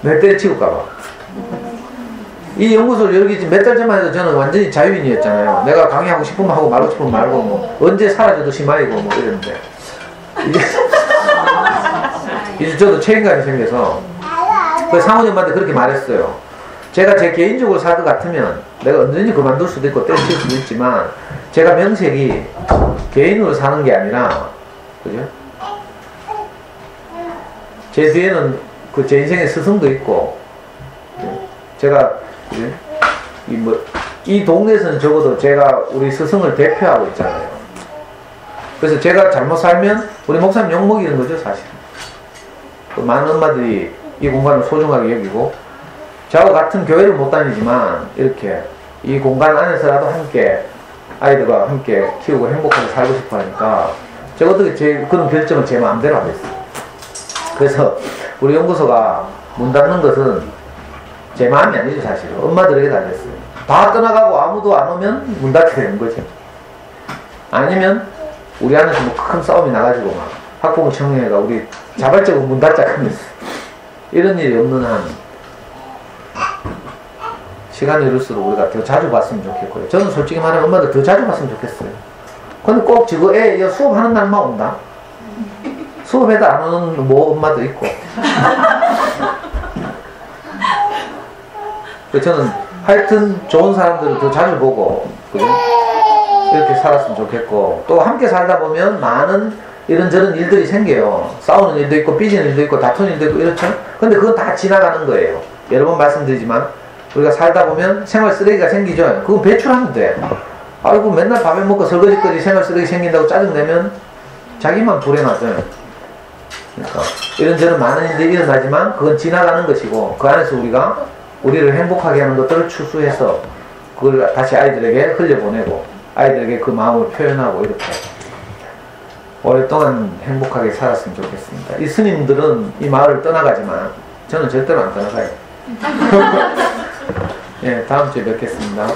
[SPEAKER 1] 몇 대를 치울까봐. 이 연구소를 열기 몇 달 전만 해도 저는 완전히 자유인이었잖아요. 내가 강의하고 싶으면 하고 말고 싶으면 말고 뭐 언제 사라져도 심하이고 뭐 이랬는데 이제 저도 책임감이 생겨서 그 상훈이 엄마한테 그렇게 말했어요. 제가 제 개인적으로 살 것 같으면 내가 언제든지 그만둘 수도 있고 때려칠 수도 있지만 제가 명색이 개인으로 사는 게 아니라 그죠? 제 뒤에는 그 제 인생의 스승도 있고 제가 이 동네에서는 적어도 제가 우리 스승을 대표하고 있잖아요. 그래서 제가 잘못 살면 우리 목사님 욕먹이는 거죠, 사실. 많은 엄마들이 이 공간을 소중하게 여기고 저하고 같은 교회를 못 다니지만 이렇게 이 공간 안에서라도 함께 아이들과 함께 키우고 행복하게 살고 싶어 하니까 제가 어떻게 그런 결정을 제 마음대로 하겠어요. 그래서 우리 연구소가 문 닫는 것은 제 마음이 아니죠, 사실. 엄마들에게 달렸어요. 다 떠나가고 아무도 안 오면 문 닫게 되는 거죠. 아니면 우리 안에서 뭐 큰 싸움이 나가지고 막 학부모 청년회가 우리 자발적으로 문 닫자 하면서 이런 일이 없는 한 시간이 이럴수록 우리가 더 자주 봤으면 좋겠고요. 저는 솔직히 말하면 엄마들 더 자주 봤으면 좋겠어요. 근데 꼭 지금 애 수업하는 날만 온다. 수업에도 안 오는 뭐 엄마도 있고. 저는 하여튼 좋은 사람들을 더 자주 보고 그죠? 이렇게 살았으면 좋겠고, 또 함께 살다 보면 많은 이런저런 일들이 생겨요. 싸우는 일도 있고 삐지는 일도 있고 다투는 일도 있고 이렇죠. 근데 그건 다 지나가는 거예요. 여러 번 말씀드리지만 우리가 살다 보면 생활 쓰레기가 생기죠. 그거 배출하면 돼. 아이고 맨날 밥에 먹고 설거지거리 생활 쓰레기 생긴다고 짜증내면 자기만 불행하죠. 그러니까 이런저런 많은 일들이 일어나지만 그건 지나가는 것이고 그 안에서 우리를 행복하게 하는 것들을 추수해서 그걸 다시 아이들에게 흘려보내고 아이들에게 그 마음을 표현하고 이렇게 오랫동안 행복하게 살았으면 좋겠습니다. 이 스님들은 이 마을을 떠나가지만 저는 절대로 안 떠나가요. 예, 다음 주에 뵙겠습니다.